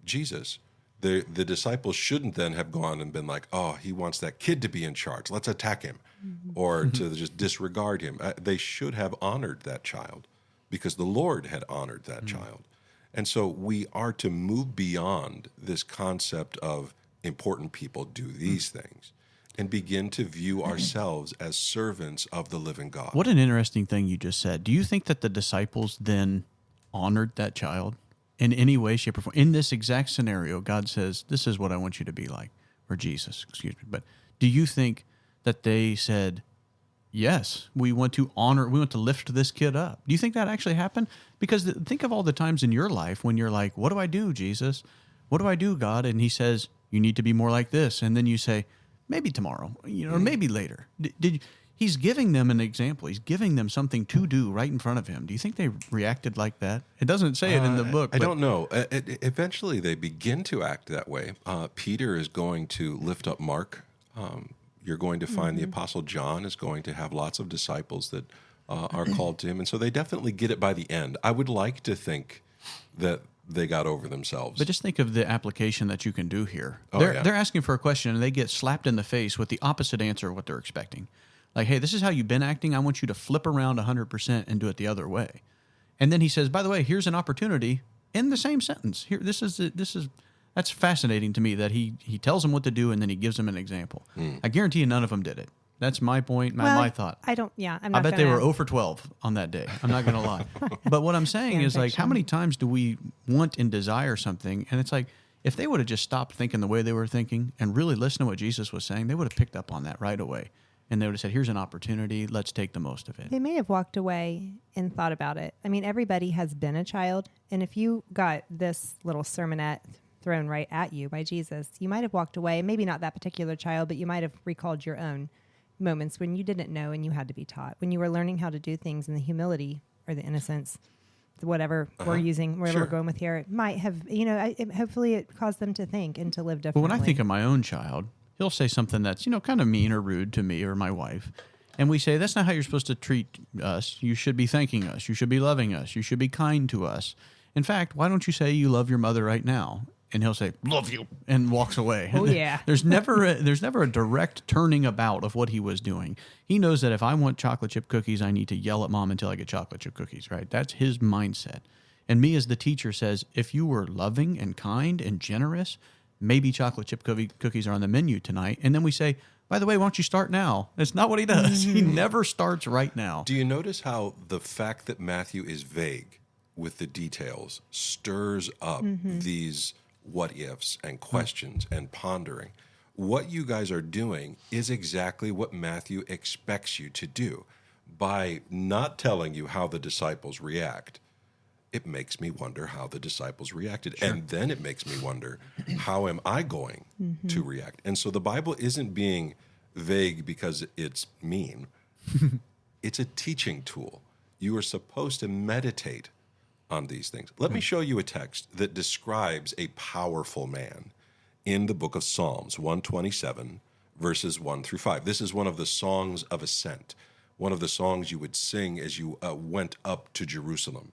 Jesus. The disciples shouldn't then have gone and been like, oh, he wants that kid to be in charge, let's attack him, or to just disregard him. They should have honored that child because the Lord had honored that child. And so we are to move beyond this concept of important people do these things and begin to view ourselves as servants of the living God. What an interesting thing you just said. Do you think that the disciples then honored that child in any way, shape, or form? In this exact scenario, God says, this is what I want you to be like, or Jesus, excuse me. But do you think that they said, yes, we want to lift this kid up? Do you think that actually happened? Because think of all the times in your life when you're like, what do I do, Jesus? What do I do, God? And he says, you need to be more like this. And then you say, maybe tomorrow, or maybe later. He's giving them an example. He's giving them something to do right in front of him. Do you think they reacted like that? It doesn't say it in the book. I don't know. Eventually, they begin to act that way. Peter is going to lift up Mark. You're going to find the Apostle John is going to have lots of disciples that are called to him. And so they definitely get it by the end. I would like to think that they got over themselves. But just think of the application that you can do here. They're asking for a question, and they get slapped in the face with the opposite answer of what they're expecting. Like, hey, this is how you've been acting. I want you to flip around 100% and do it the other way. And then he says, by the way, here's an opportunity in the same sentence. Here, that's fascinating to me that he tells them what to do and then he gives them an example. I guarantee you none of them did it. That's my point, my thought. I'm not bet they were 0 for 12 on that day. I'm not going to lie. But what I'm saying is, like, how many times do we want and desire something? And it's like, if they would have just stopped thinking the way they were thinking and really listened to what Jesus was saying, they would have picked up on that right away. And they would have said, here's an opportunity. Let's take the most of it. They may have walked away and thought about it. I mean, everybody has been a child. And if you got this little sermonette thrown right at you by Jesus, you might have walked away. Maybe not that particular child, but you might have recalled your own moments when you didn't know and you had to be taught, when you were learning how to do things in the humility or the innocence, whatever we're using, wherever we're going with here. It might have, hopefully it caused them to think and to live differently. But when I think of my own child, he'll say something that's, kind of mean or rude to me or my wife. And we say, that's not how you're supposed to treat us. You should be thanking us. You should be loving us. You should be kind to us. In fact, why don't you say you love your mother right now? and he'll say, "Love you," and walks away. Oh, yeah. there's never a direct turning about of what he was doing. He knows that if I want chocolate chip cookies, I need to yell at mom until I get chocolate chip cookies, right? That's his mindset. And me as the teacher says, if you were loving and kind and generous, maybe chocolate chip cookies are on the menu tonight. And then we say, by the way, why don't you start now? That's not what he does. He never starts right now. Do you notice how the fact that Matthew is vague with the details stirs up these what ifs and questions and pondering? What you guys are doing is exactly what Matthew expects you to do. By not telling you how the disciples react, it makes me wonder how the disciples reacted. Sure. And then it makes me wonder, how am I going to react? And so the Bible isn't being vague because it's mean. It's a teaching tool. You are supposed to meditate on these things. Let me show you a text that describes a powerful man in the book of Psalms 127, verses 1 through 5. This is one of the songs of ascent, one of the songs you would sing as you went up to Jerusalem.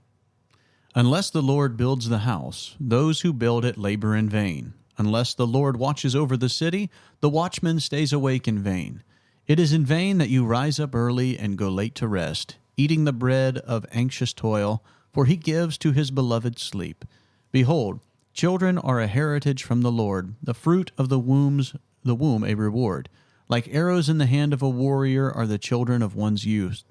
Unless the Lord builds the house, those who build it labor in vain. Unless the Lord watches over the city, the watchman stays awake in vain. It is in vain that you rise up early and go late to rest, eating the bread of anxious toil, for he gives to his beloved sleep. Behold, children are a heritage from the Lord, the fruit of the womb a reward. Like arrows in the hand of a warrior are the children of one's youth.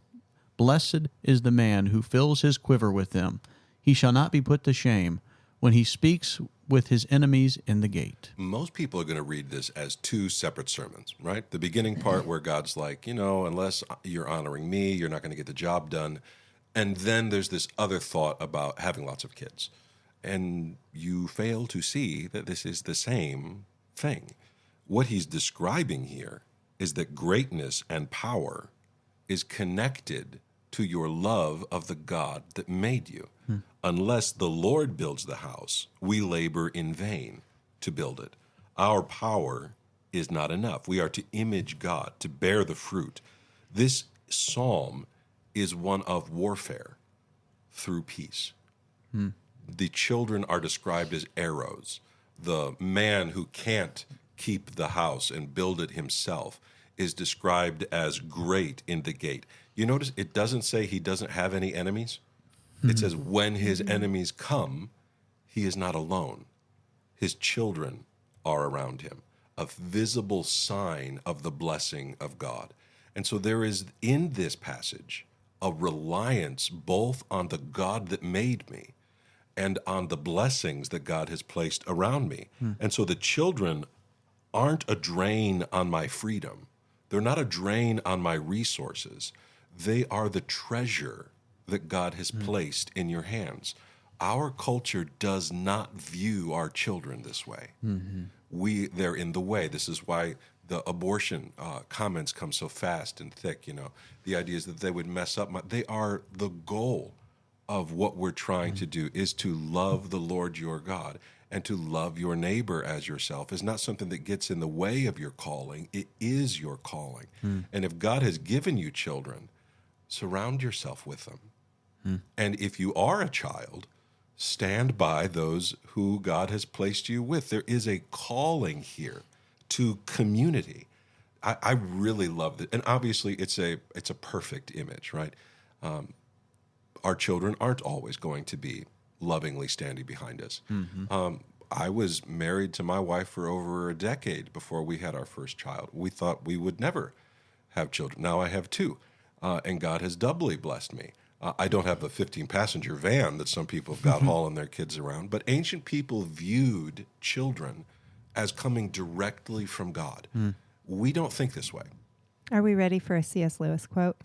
Blessed is the man who fills his quiver with them. He shall not be put to shame when he speaks with his enemies in the gate. Most people are going to read this as two separate sermons, right? The beginning part where God's like, unless you're honoring me, you're not going to get the job done. And then there's this other thought about having lots of kids. And you fail to see that this is the same thing. What he's describing here is that greatness and power is connected to your love of the God that made you. Unless the Lord builds the house, we labor in vain to build it. Our power is not enough. We are to image God, to bear the fruit. This psalm is one of warfare through peace. The children are described as arrows. The man who can't keep the house and build it himself is described as great in the gate. You notice it doesn't say he doesn't have any enemies. It says when his enemies come, he is not alone. His children are around him, a visible sign of the blessing of God. And so there is in this passage a reliance both on the God that made me and on the blessings that God has placed around me. And so the children aren't a drain on my freedom. They're not a drain on my resources. They are the treasure that God has placed in your hands. Our culture does not view our children this way. They're in the way. This is why the abortion comments come so fast and thick. The idea is that they would mess up. They are the goal of what we're trying to do is to love the Lord your God, and to love your neighbor as yourself is not something that gets in the way of your calling. It is your calling. And if God has given you children, surround yourself with them. And if you are a child, stand by those who God has placed you with. There is a calling here to community. I really love it. And obviously it's a perfect image, right? Our children aren't always going to be lovingly standing behind us. I was married to my wife for over a decade before we had our first child. We thought we would never have children. Now I have two, and God has doubly blessed me. I don't have the 15-passenger van that some people have got hauling their kids around, but ancient people viewed children as coming directly from God. We don't think this way. Are we ready for a C.S. Lewis quote?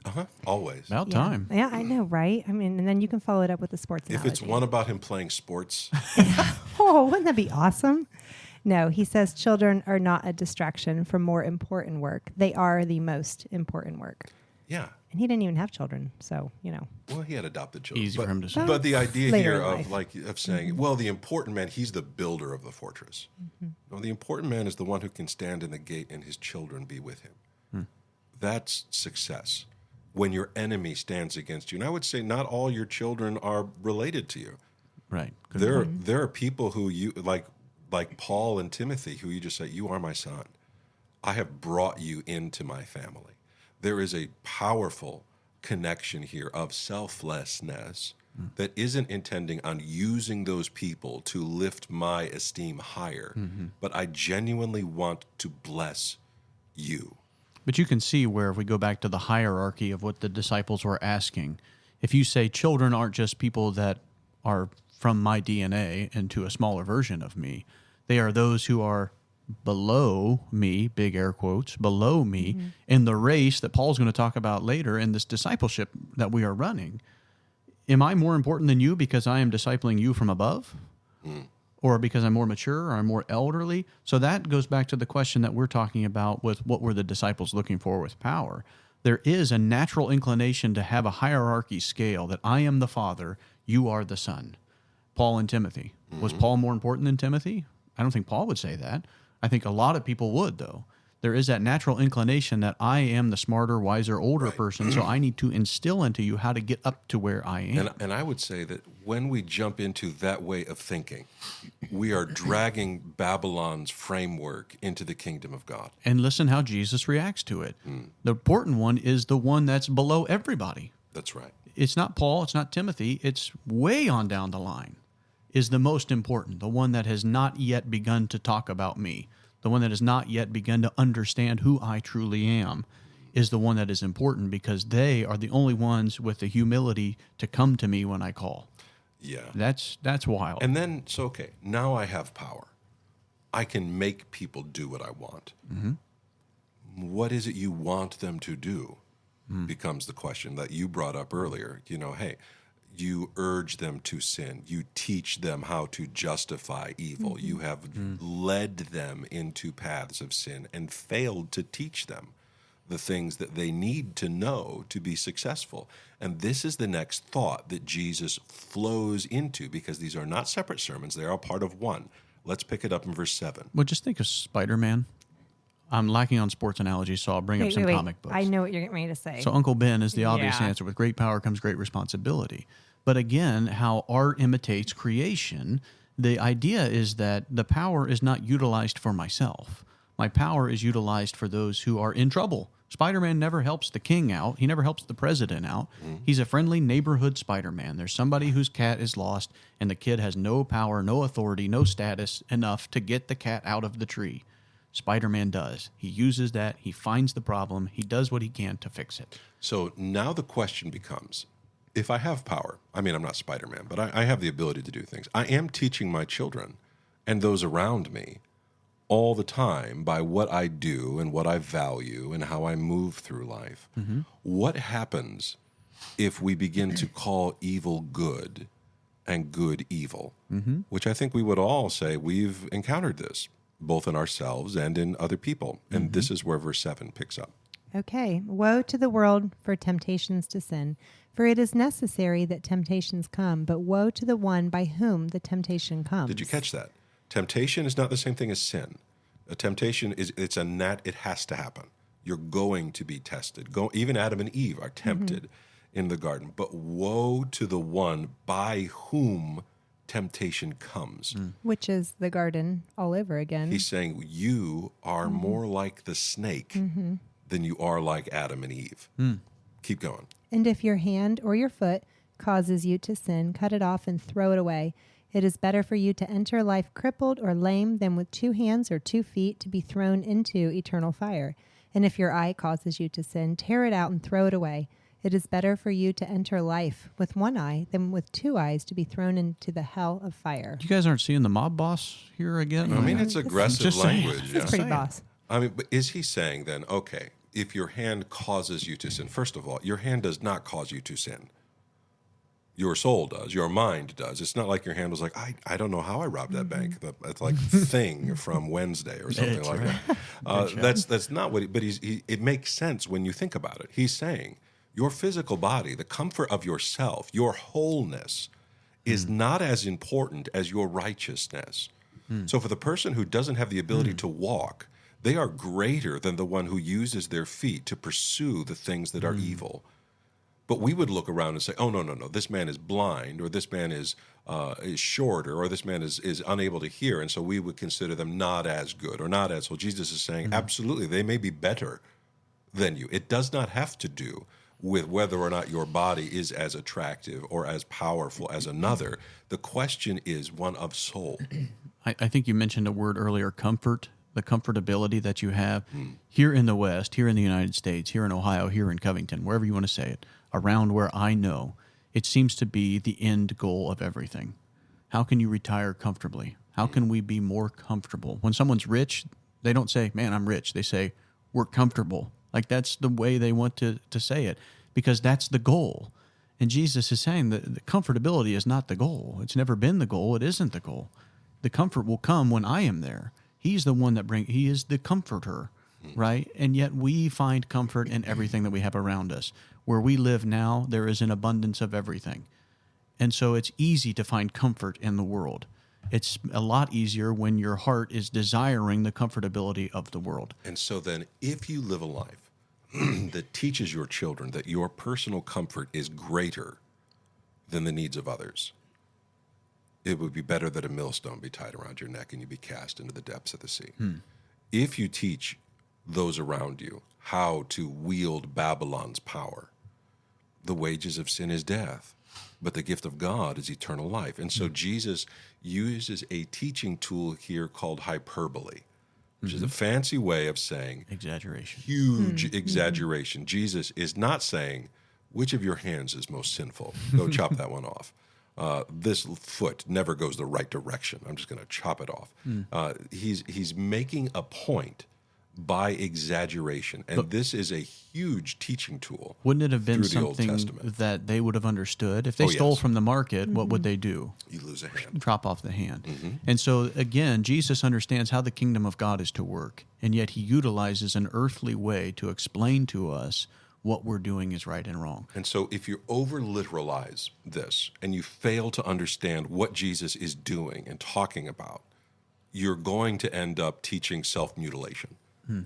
Always. About time. Yeah, I know, right? I mean, and then you can follow it up with the sports If analogy. it's one about him playing sports. Oh, wouldn't that be awesome? No, he says children are not a distraction from more important work. They are the most important work. Yeah. And he didn't even have children, so, Well, he had adopted children. Easy for him to say. But the idea Later here in life. of saying, well, the important man, he's the builder of the fortress. No, the important man is the one who can stand in the gate and his children be with him. That's success. When your enemy stands against you. And I would say not all your children are related to you. Right. There are people who you, like like Paul and Timothy, who you just say, you are my son. I have brought you into my family. There is a powerful connection here of selflessness that isn't intending on using those people to lift my esteem higher, but I genuinely want to bless you. But you can see where, if we go back to the hierarchy of what the disciples were asking, if you say children aren't just people that are from my DNA and to a smaller version of me, they are those who are below me, big air quotes, below me in the race that Paul's going to talk about later in this discipleship that we are running. Am I more important than you because I am discipling you from above? Or because I'm more mature or I'm more elderly? So that goes back to the question that we're talking about with what were the disciples looking for with power. There is a natural inclination to have a hierarchy scale that I am the Father, you are the Son. Paul and Timothy. Was Paul more important than Timothy? I don't think Paul would say that. I think a lot of people would, though. There is that natural inclination that I am the smarter, wiser, older person, so I need to instill into you how to get up to where I am. And I would say that when we jump into that way of thinking, we are dragging Babylon's framework into the kingdom of God. And listen how Jesus reacts to it. The important one is the one that's below everybody. That's right. It's not Paul, it's not Timothy, it's way on down the line is the most important, the one that has not yet begun to talk about me. The one that has not yet begun to understand who I truly am is the one that is important because they are the only ones with the humility to come to me when I call. Yeah. That's wild. And then, so, okay, now I have power. I can make people do what I want. What is it you want them to do becomes the question that you brought up earlier. You know, hey, you urge them to sin. You teach them how to justify evil. You have led them into paths of sin and failed to teach them the things that they need to know to be successful. And this is the next thought that Jesus flows into because these are not separate sermons. They are all part of one. Let's pick it up in verse 7. Well, just think of Spider-Man. I'm lacking on sports analogies, so I'll bring up some comic books. I know what you're getting ready to say. So Uncle Ben is the obvious Yeah. answer. With great power comes great responsibility. But again, how art imitates creation, the idea is that the power is not utilized for myself. My power is utilized for those who are in trouble. Spider-Man never helps the king out. He never helps the president out. He's a friendly neighborhood Spider-Man. There's somebody whose cat is lost, and the kid has no power, no authority, no status enough to get the cat out of the tree. Spider-Man does. He uses that. He finds the problem. He does what he can to fix it. So now the question becomes, if I have power, I mean, I'm not Spider-Man, but I have the ability to do things. I am teaching my children and those around me all the time by what I do and what I value and how I move through life. What happens if we begin to call evil good and good evil? Which I think we would all say we've encountered this, both in ourselves and in other people. And this is where verse 7 picks up. Okay. Woe to the world for temptations to sin, for it is necessary that temptations come, but woe to the one by whom the temptation comes. Did you catch that? Temptation is not the same thing as sin. A temptation it's a it has to happen. You're going to be tested. Even Adam and Eve are tempted in the garden. But woe to the one by whom temptation comes. Which is the garden all over again. He's saying you are more like the snake than you are like Adam and Eve. Keep going. And if your hand or your foot causes you to sin, cut it off and throw it away. It is better for you to enter life crippled or lame than with 2 hands or 2 feet to be thrown into eternal fire. And if your eye causes you to sin, tear it out and throw it away. It is better for you to enter life with 1 eye than with 2 eyes to be thrown into the hell of fire. You guys aren't seeing the mob boss here again? I mean, it's aggressive Just saying. language. It's pretty boss. I mean, but is he saying then, okay, if your hand causes you to sin, first of all, your hand does not cause you to sin. Your soul does. Your mind does. It's not like your hand was like, I don't know how I robbed that bank. It's like thing from Wednesday or something like that. That's not what. But it makes sense when you think about it. He's saying your physical body, the comfort of yourself, your wholeness, is not as important as your righteousness. So for the person who doesn't have the ability to walk, they are greater than the one who uses their feet to pursue the things that are evil. But we would look around and say, oh, no, this man is blind, or this man is shorter, or this man is unable to hear, and so we would consider them not as good or not as well. Jesus is saying, absolutely, they may be better than you. It does not have to do with whether or not your body is as attractive or as powerful as another. The question is one of soul. I think you mentioned a word earlier, comfort, the comfortability that you have here in the West, here in the United States, here in Ohio, here in Covington, wherever you want to say it, around where I know, it seems to be the end goal of everything. How can you retire comfortably? How can we be more comfortable? When someone's rich, they don't say, man, I'm rich. They say, we're comfortable. Like that's the way they want to say it, because that's the goal. And Jesus is saying that the comfortability is not the goal. It's never been the goal. It isn't the goal. The comfort will come when I am there. He's the one he is the comforter, right? And yet we find comfort in everything that we have around us. Where we live now, there is an abundance of everything. And so it's easy to find comfort in the world. It's a lot easier when your heart is desiring the comfortability of the world. And so then if you live a life that teaches your children that your personal comfort is greater than the needs of others, it would be better that a millstone be tied around your neck and you be cast into the depths of the sea. If you teach those around you how to wield Babylon's power, the wages of sin is death, but the gift of God is eternal life. And so Jesus uses a teaching tool here called hyperbole, which is a fancy way of saying exaggeration. Huge exaggeration. Jesus is not saying, which of your hands is most sinful? Go chop that one off. This foot never goes the right direction. I'm just going to chop it off. He's making a point by exaggeration, and this is a huge teaching tool. Wouldn't it have been something that they would have understood? If they stole from the market, what would they do? You lose a hand. Chop off the hand. And so, again, Jesus understands how the kingdom of God is to work, and yet he utilizes an earthly way to explain to us what we're doing is right and wrong. And so if you over-literalize this and you fail to understand what Jesus is doing and talking about, you're going to end up teaching self-mutilation.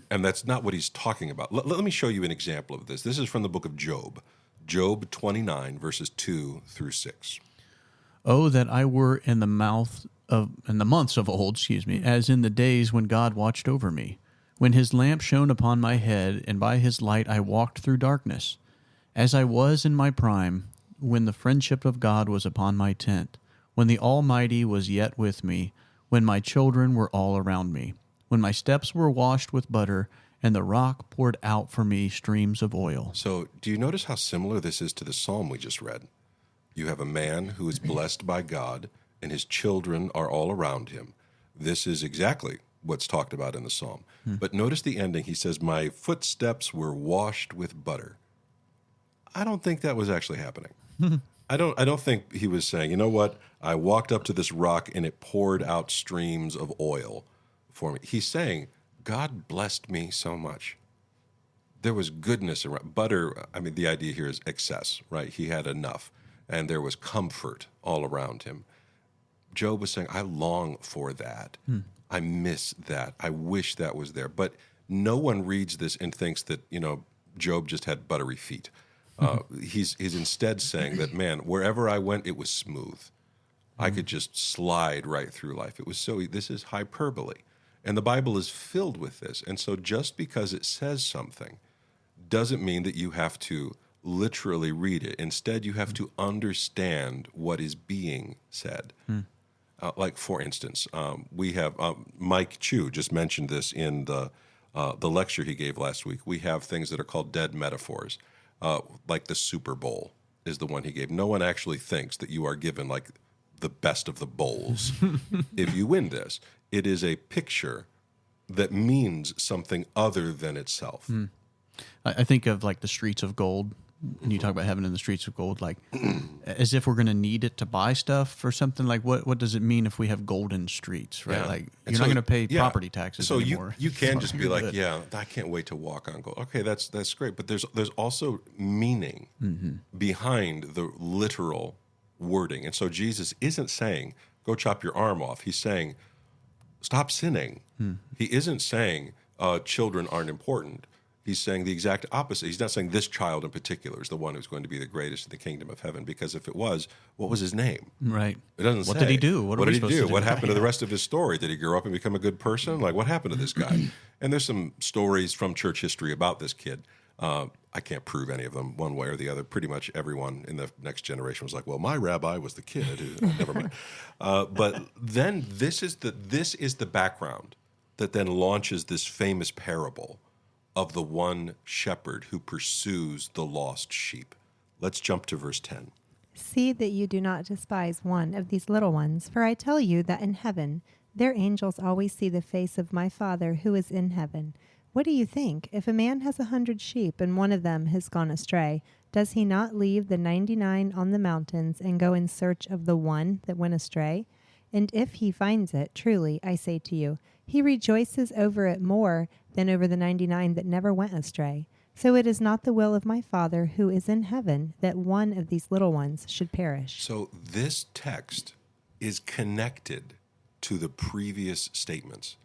And that's not what he's talking about. Let me show you an example of this. This is from the book of Job, Job 29, verses 2 through 6. Oh, that I were in the months of old, as in the days when God watched over me, when his lamp shone upon my head, and by his light I walked through darkness, as I was in my prime, when the friendship of God was upon my tent, when the Almighty was yet with me, when my children were all around me, when my steps were washed with butter, and the rock poured out for me streams of oil. So do you notice how similar this is to the psalm we just read? You have a man who is blessed by God, and his children are all around him. This is exactly what's talked about in the psalm. But notice the ending. He says, my footsteps were washed with butter. I don't think that was actually happening. I don't think he was saying, you know what? I walked up to this rock and it poured out streams of oil for me. He's saying, God blessed me so much. There was goodness around. Butter, I mean, the idea here is excess, right? He had enough, and there was comfort all around him. Job was saying, I long for that. I miss that. I wish that was there. But no one reads this and thinks that, Job just had buttery feet. He's instead saying that, man, wherever I went, it was smooth. I could just slide right through life. It was this is hyperbole. And the Bible is filled with this. And so just because it says something doesn't mean that you have to literally read it. Instead, you have to understand what is being said. Like, for instance, we have Mike Chu just mentioned this in the lecture he gave last week. We have things that are called dead metaphors, like the Super Bowl is the one he gave. No one actually thinks that you are given like the best of the bowls if you win this. It is a picture that means something other than itself. I think of like the streets of gold. When you talk about heaven in the streets of gold, like as if we're going to need it to buy stuff or something. Like what does it mean if we have golden streets, right? Yeah. Like you're not going to pay property taxes so anymore. You can just be like, I can't wait to walk on gold. Okay, that's great. But there's also meaning behind the literal wording. And so Jesus isn't saying, go chop your arm off. He's saying, stop sinning. He isn't saying children aren't important. He's saying the exact opposite. He's not saying this child in particular is the one who's going to be the greatest in the kingdom of heaven, because if it was, what was his name? Right. It doesn't say. What did he do? What did he do? What happened to the Right. rest of his story? Did he grow up and become a good person? Like, what happened to this guy? And there's some stories from church history about this kid. I can't prove any of them one way or the other. Pretty much everyone in the next generation was like, well, my rabbi was the kid. Never mind. But then this is the background that then launches this famous parable of the one shepherd who pursues the lost sheep. Let's jump to verse 10. See that you do not despise one of these little ones, for I tell you that in heaven their angels always see the face of my Father who is in heaven. What do you think? If a man has 100 sheep and one of them has gone astray, does he not leave the 99 on the mountains and go in search of the one that went astray? And if he finds it, truly, I say to you, he rejoices over it more than over the 99 that never went astray. So it is not the will of my Father who is in heaven that one of these little ones should perish. So this text is connected to the previous statements.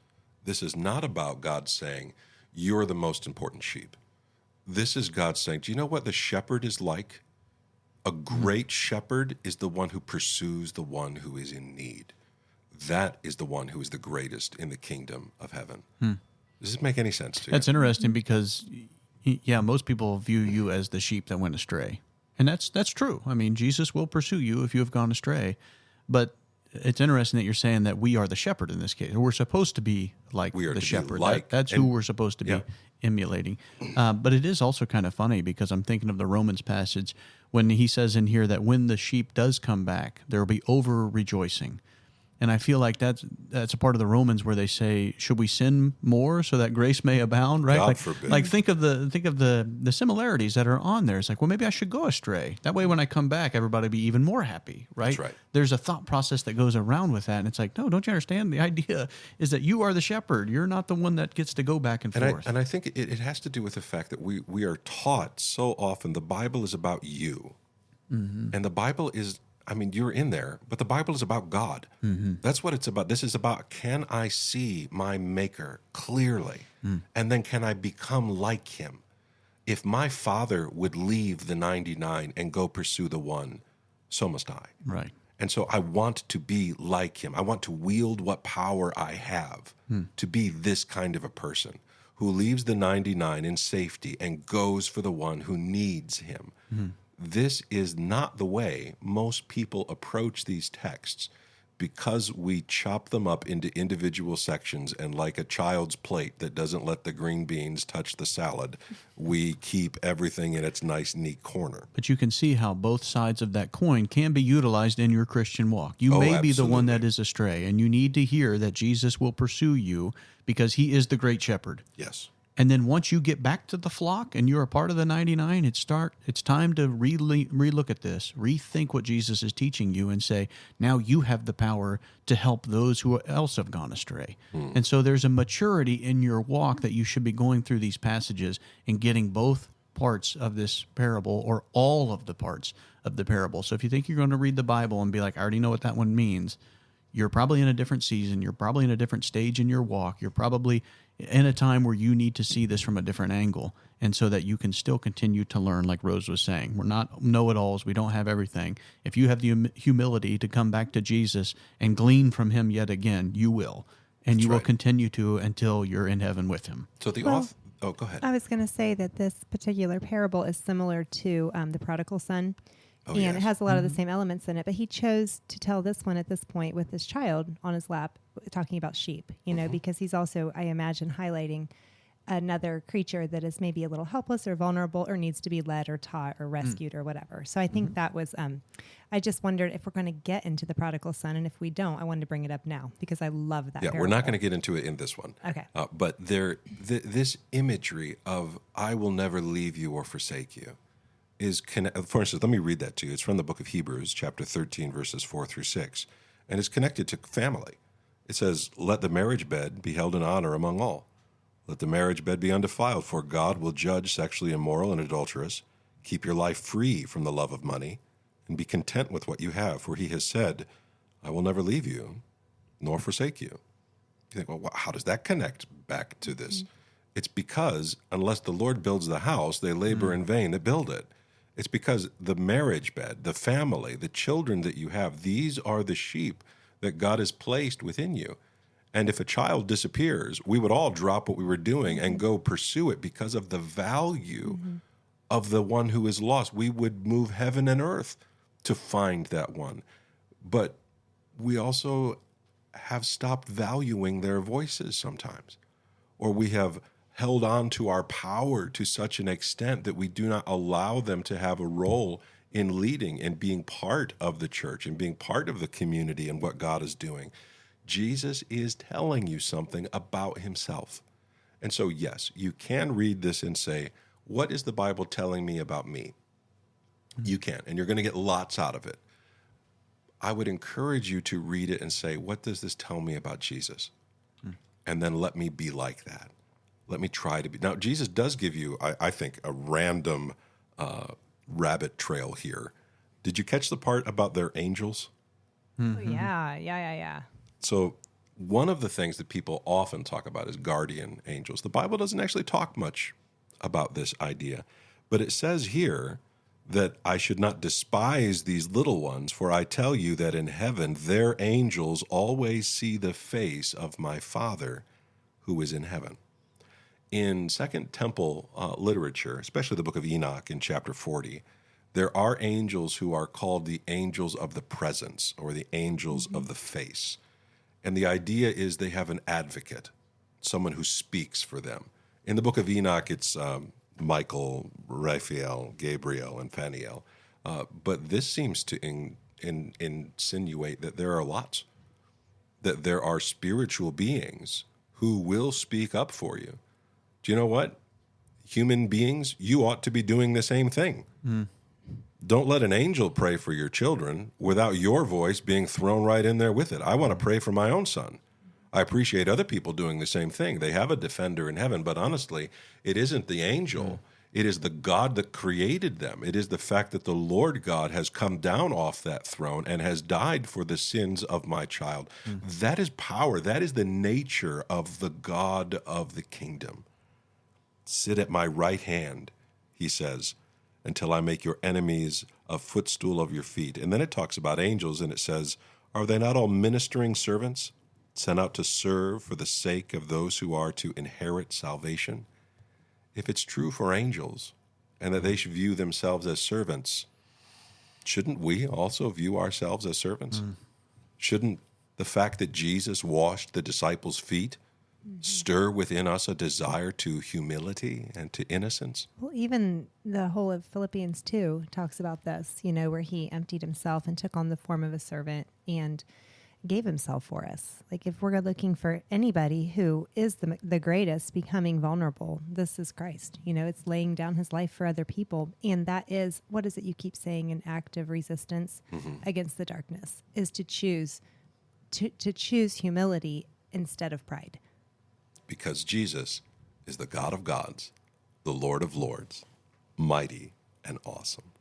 This is not about God saying, you're the most important sheep. This is God saying, do you know what the shepherd is like? A great shepherd is the one who pursues the one who is in need. That is the one who is the greatest in the kingdom of heaven. Does this make any sense to you? That's interesting because, yeah, most people view you as the sheep that went astray. And that's true. I mean, Jesus will pursue you if you have gone astray. But it's interesting that you're saying that we are the shepherd in this case. We're supposed to be like the shepherd. That's who we're supposed to be emulating. But it is also kind of funny because I'm thinking of the Romans passage when he says in here that when the sheep does come back, there will be over rejoicing. And I feel like that's a part of the Romans where they say, should we sin more so that grace may abound? Right? God forbid. Like think of the similarities that are on there. It's like, well, maybe I should go astray. That way, when I come back, everybody will be even more happy. Right? That's right. There's a thought process that goes around with that, and it's like, no, don't you understand? The idea is that you are the shepherd. You're not the one that gets to go back and forth. And I think it has to do with the fact that we are taught so often the Bible is about you, and the Bible is. I mean, you're in there, but the Bible is about God. That's what it's about. This is about, can I see my Maker clearly? And then can I become like him? If my Father would leave the 99 and go pursue the one, so must I. Right. And so I want to be like him. I want to wield what power I have to be this kind of a person who leaves the 99 in safety and goes for the one who needs him. This is not the way most people approach these texts, because we chop them up into individual sections, and like a child's plate that doesn't let the green beans touch the salad, we keep everything in its nice, neat corner. But you can see how both sides of that coin can be utilized in your Christian walk. You may be the one that is astray, and you need to hear that Jesus will pursue you because he is the great shepherd. Yes. And then once you get back to the flock and you're a part of the 99, it's time to relook at this, rethink what Jesus is teaching you, and say, now you have the power to help those who else have gone astray. And so there's a maturity in your walk that you should be going through these passages and getting both parts of this parable, or all of the parts of the parable. So if you think you're going to read the Bible and be like, I already know what that one means, you're probably in a different season. You're probably in a different stage in your walk. You're probably in a time where you need to see this from a different angle, and so that you can still continue to learn, like Rose was saying. We're not know-it-alls. We don't have everything. If you have the humility to come back to Jesus and glean from him yet again, you will. And you will continue to until you're in heaven with him. So the author... Oh, go ahead. I was going to say that this particular parable is similar to the prodigal son. It has a lot of the same elements in it, but he chose to tell this one at this point with his child on his lap, talking about sheep, because he's also, I imagine, highlighting another creature that is maybe a little helpless or vulnerable or needs to be led or taught or rescued or whatever. So I think that was, I just wondered if we're going to get into the prodigal son, and if we don't, I wanted to bring it up now because I love that. Yeah, we're not going to get into it in this one. Okay. But this imagery of, I will never leave you or forsake you, is, for instance, let me read that to you. It's from the book of Hebrews, chapter 13, verses 4 through 6, and it's connected to family. It says, let the marriage bed be held in honor among all. Let the marriage bed be undefiled, for God will judge sexually immoral and adulterous. Keep your life free from the love of money, and be content with what you have, for he has said, I will never leave you, nor forsake you. You think, well, how does that connect back to this? It's because unless the Lord builds the house, they labor in vain that build it. It's because the marriage bed, the family, the children that you have, these are the sheep that God has placed within you. And if a child disappears, we would all drop what we were doing and go pursue it because of the value of the one who is lost. We would move heaven and earth to find that one. But we also have stopped valuing their voices sometimes, or we have held on to our power to such an extent that we do not allow them to have a role in leading and being part of the church and being part of the community and what God is doing. Jesus is telling you something about himself. And so, yes, you can read this and say, what is the Bible telling me about me? You can, and you're going to get lots out of it. I would encourage you to read it and say, what does this tell me about Jesus? And then let me be like that. Let me try to be. Now, Jesus does give you, I think, a random rabbit trail here. Did you catch the part about their angels? Oh, yeah. So one of the things that people often talk about is guardian angels. The Bible doesn't actually talk much about this idea, but it says here that I should not despise these little ones, for I tell you that in heaven their angels always see the face of my Father who is in heaven. In Second Temple literature, especially the book of Enoch in chapter 40, there are angels who are called the angels of the presence or the angels of the face. And the idea is they have an advocate, someone who speaks for them. In the book of Enoch, it's Michael, Raphael, Gabriel, and Phaneel. But this seems to insinuate that there are lots, that there are spiritual beings who will speak up for you. Do you know what? Human beings, you ought to be doing the same thing. Don't let an angel pray for your children without your voice being thrown right in there with it. I want to pray for my own son. I appreciate other people doing the same thing. They have a defender in heaven, but honestly, it isn't the angel. It is the God that created them. It is the fact that the Lord God has come down off that throne and has died for the sins of my child. That is power. That is the nature of the God of the kingdom. Sit at my right hand, he says, until I make your enemies a footstool of your feet. And then it talks about angels, and it says, are they not all ministering servants sent out to serve for the sake of those who are to inherit salvation? If it's true for angels and that they should view themselves as servants, shouldn't we also view ourselves as servants? Shouldn't the fact that Jesus washed the disciples' feet stir within us a desire to humility and to innocence? Well, even the whole of Philippians 2 talks about this, where he emptied himself and took on the form of a servant and gave himself for us. Like, if we're looking for anybody who is the greatest becoming vulnerable, this is Christ. It's laying down his life for other people. And that is, what is it you keep saying, an act of resistance against the darkness, is to choose humility instead of pride. Because Jesus is the God of gods, the Lord of lords, mighty and awesome.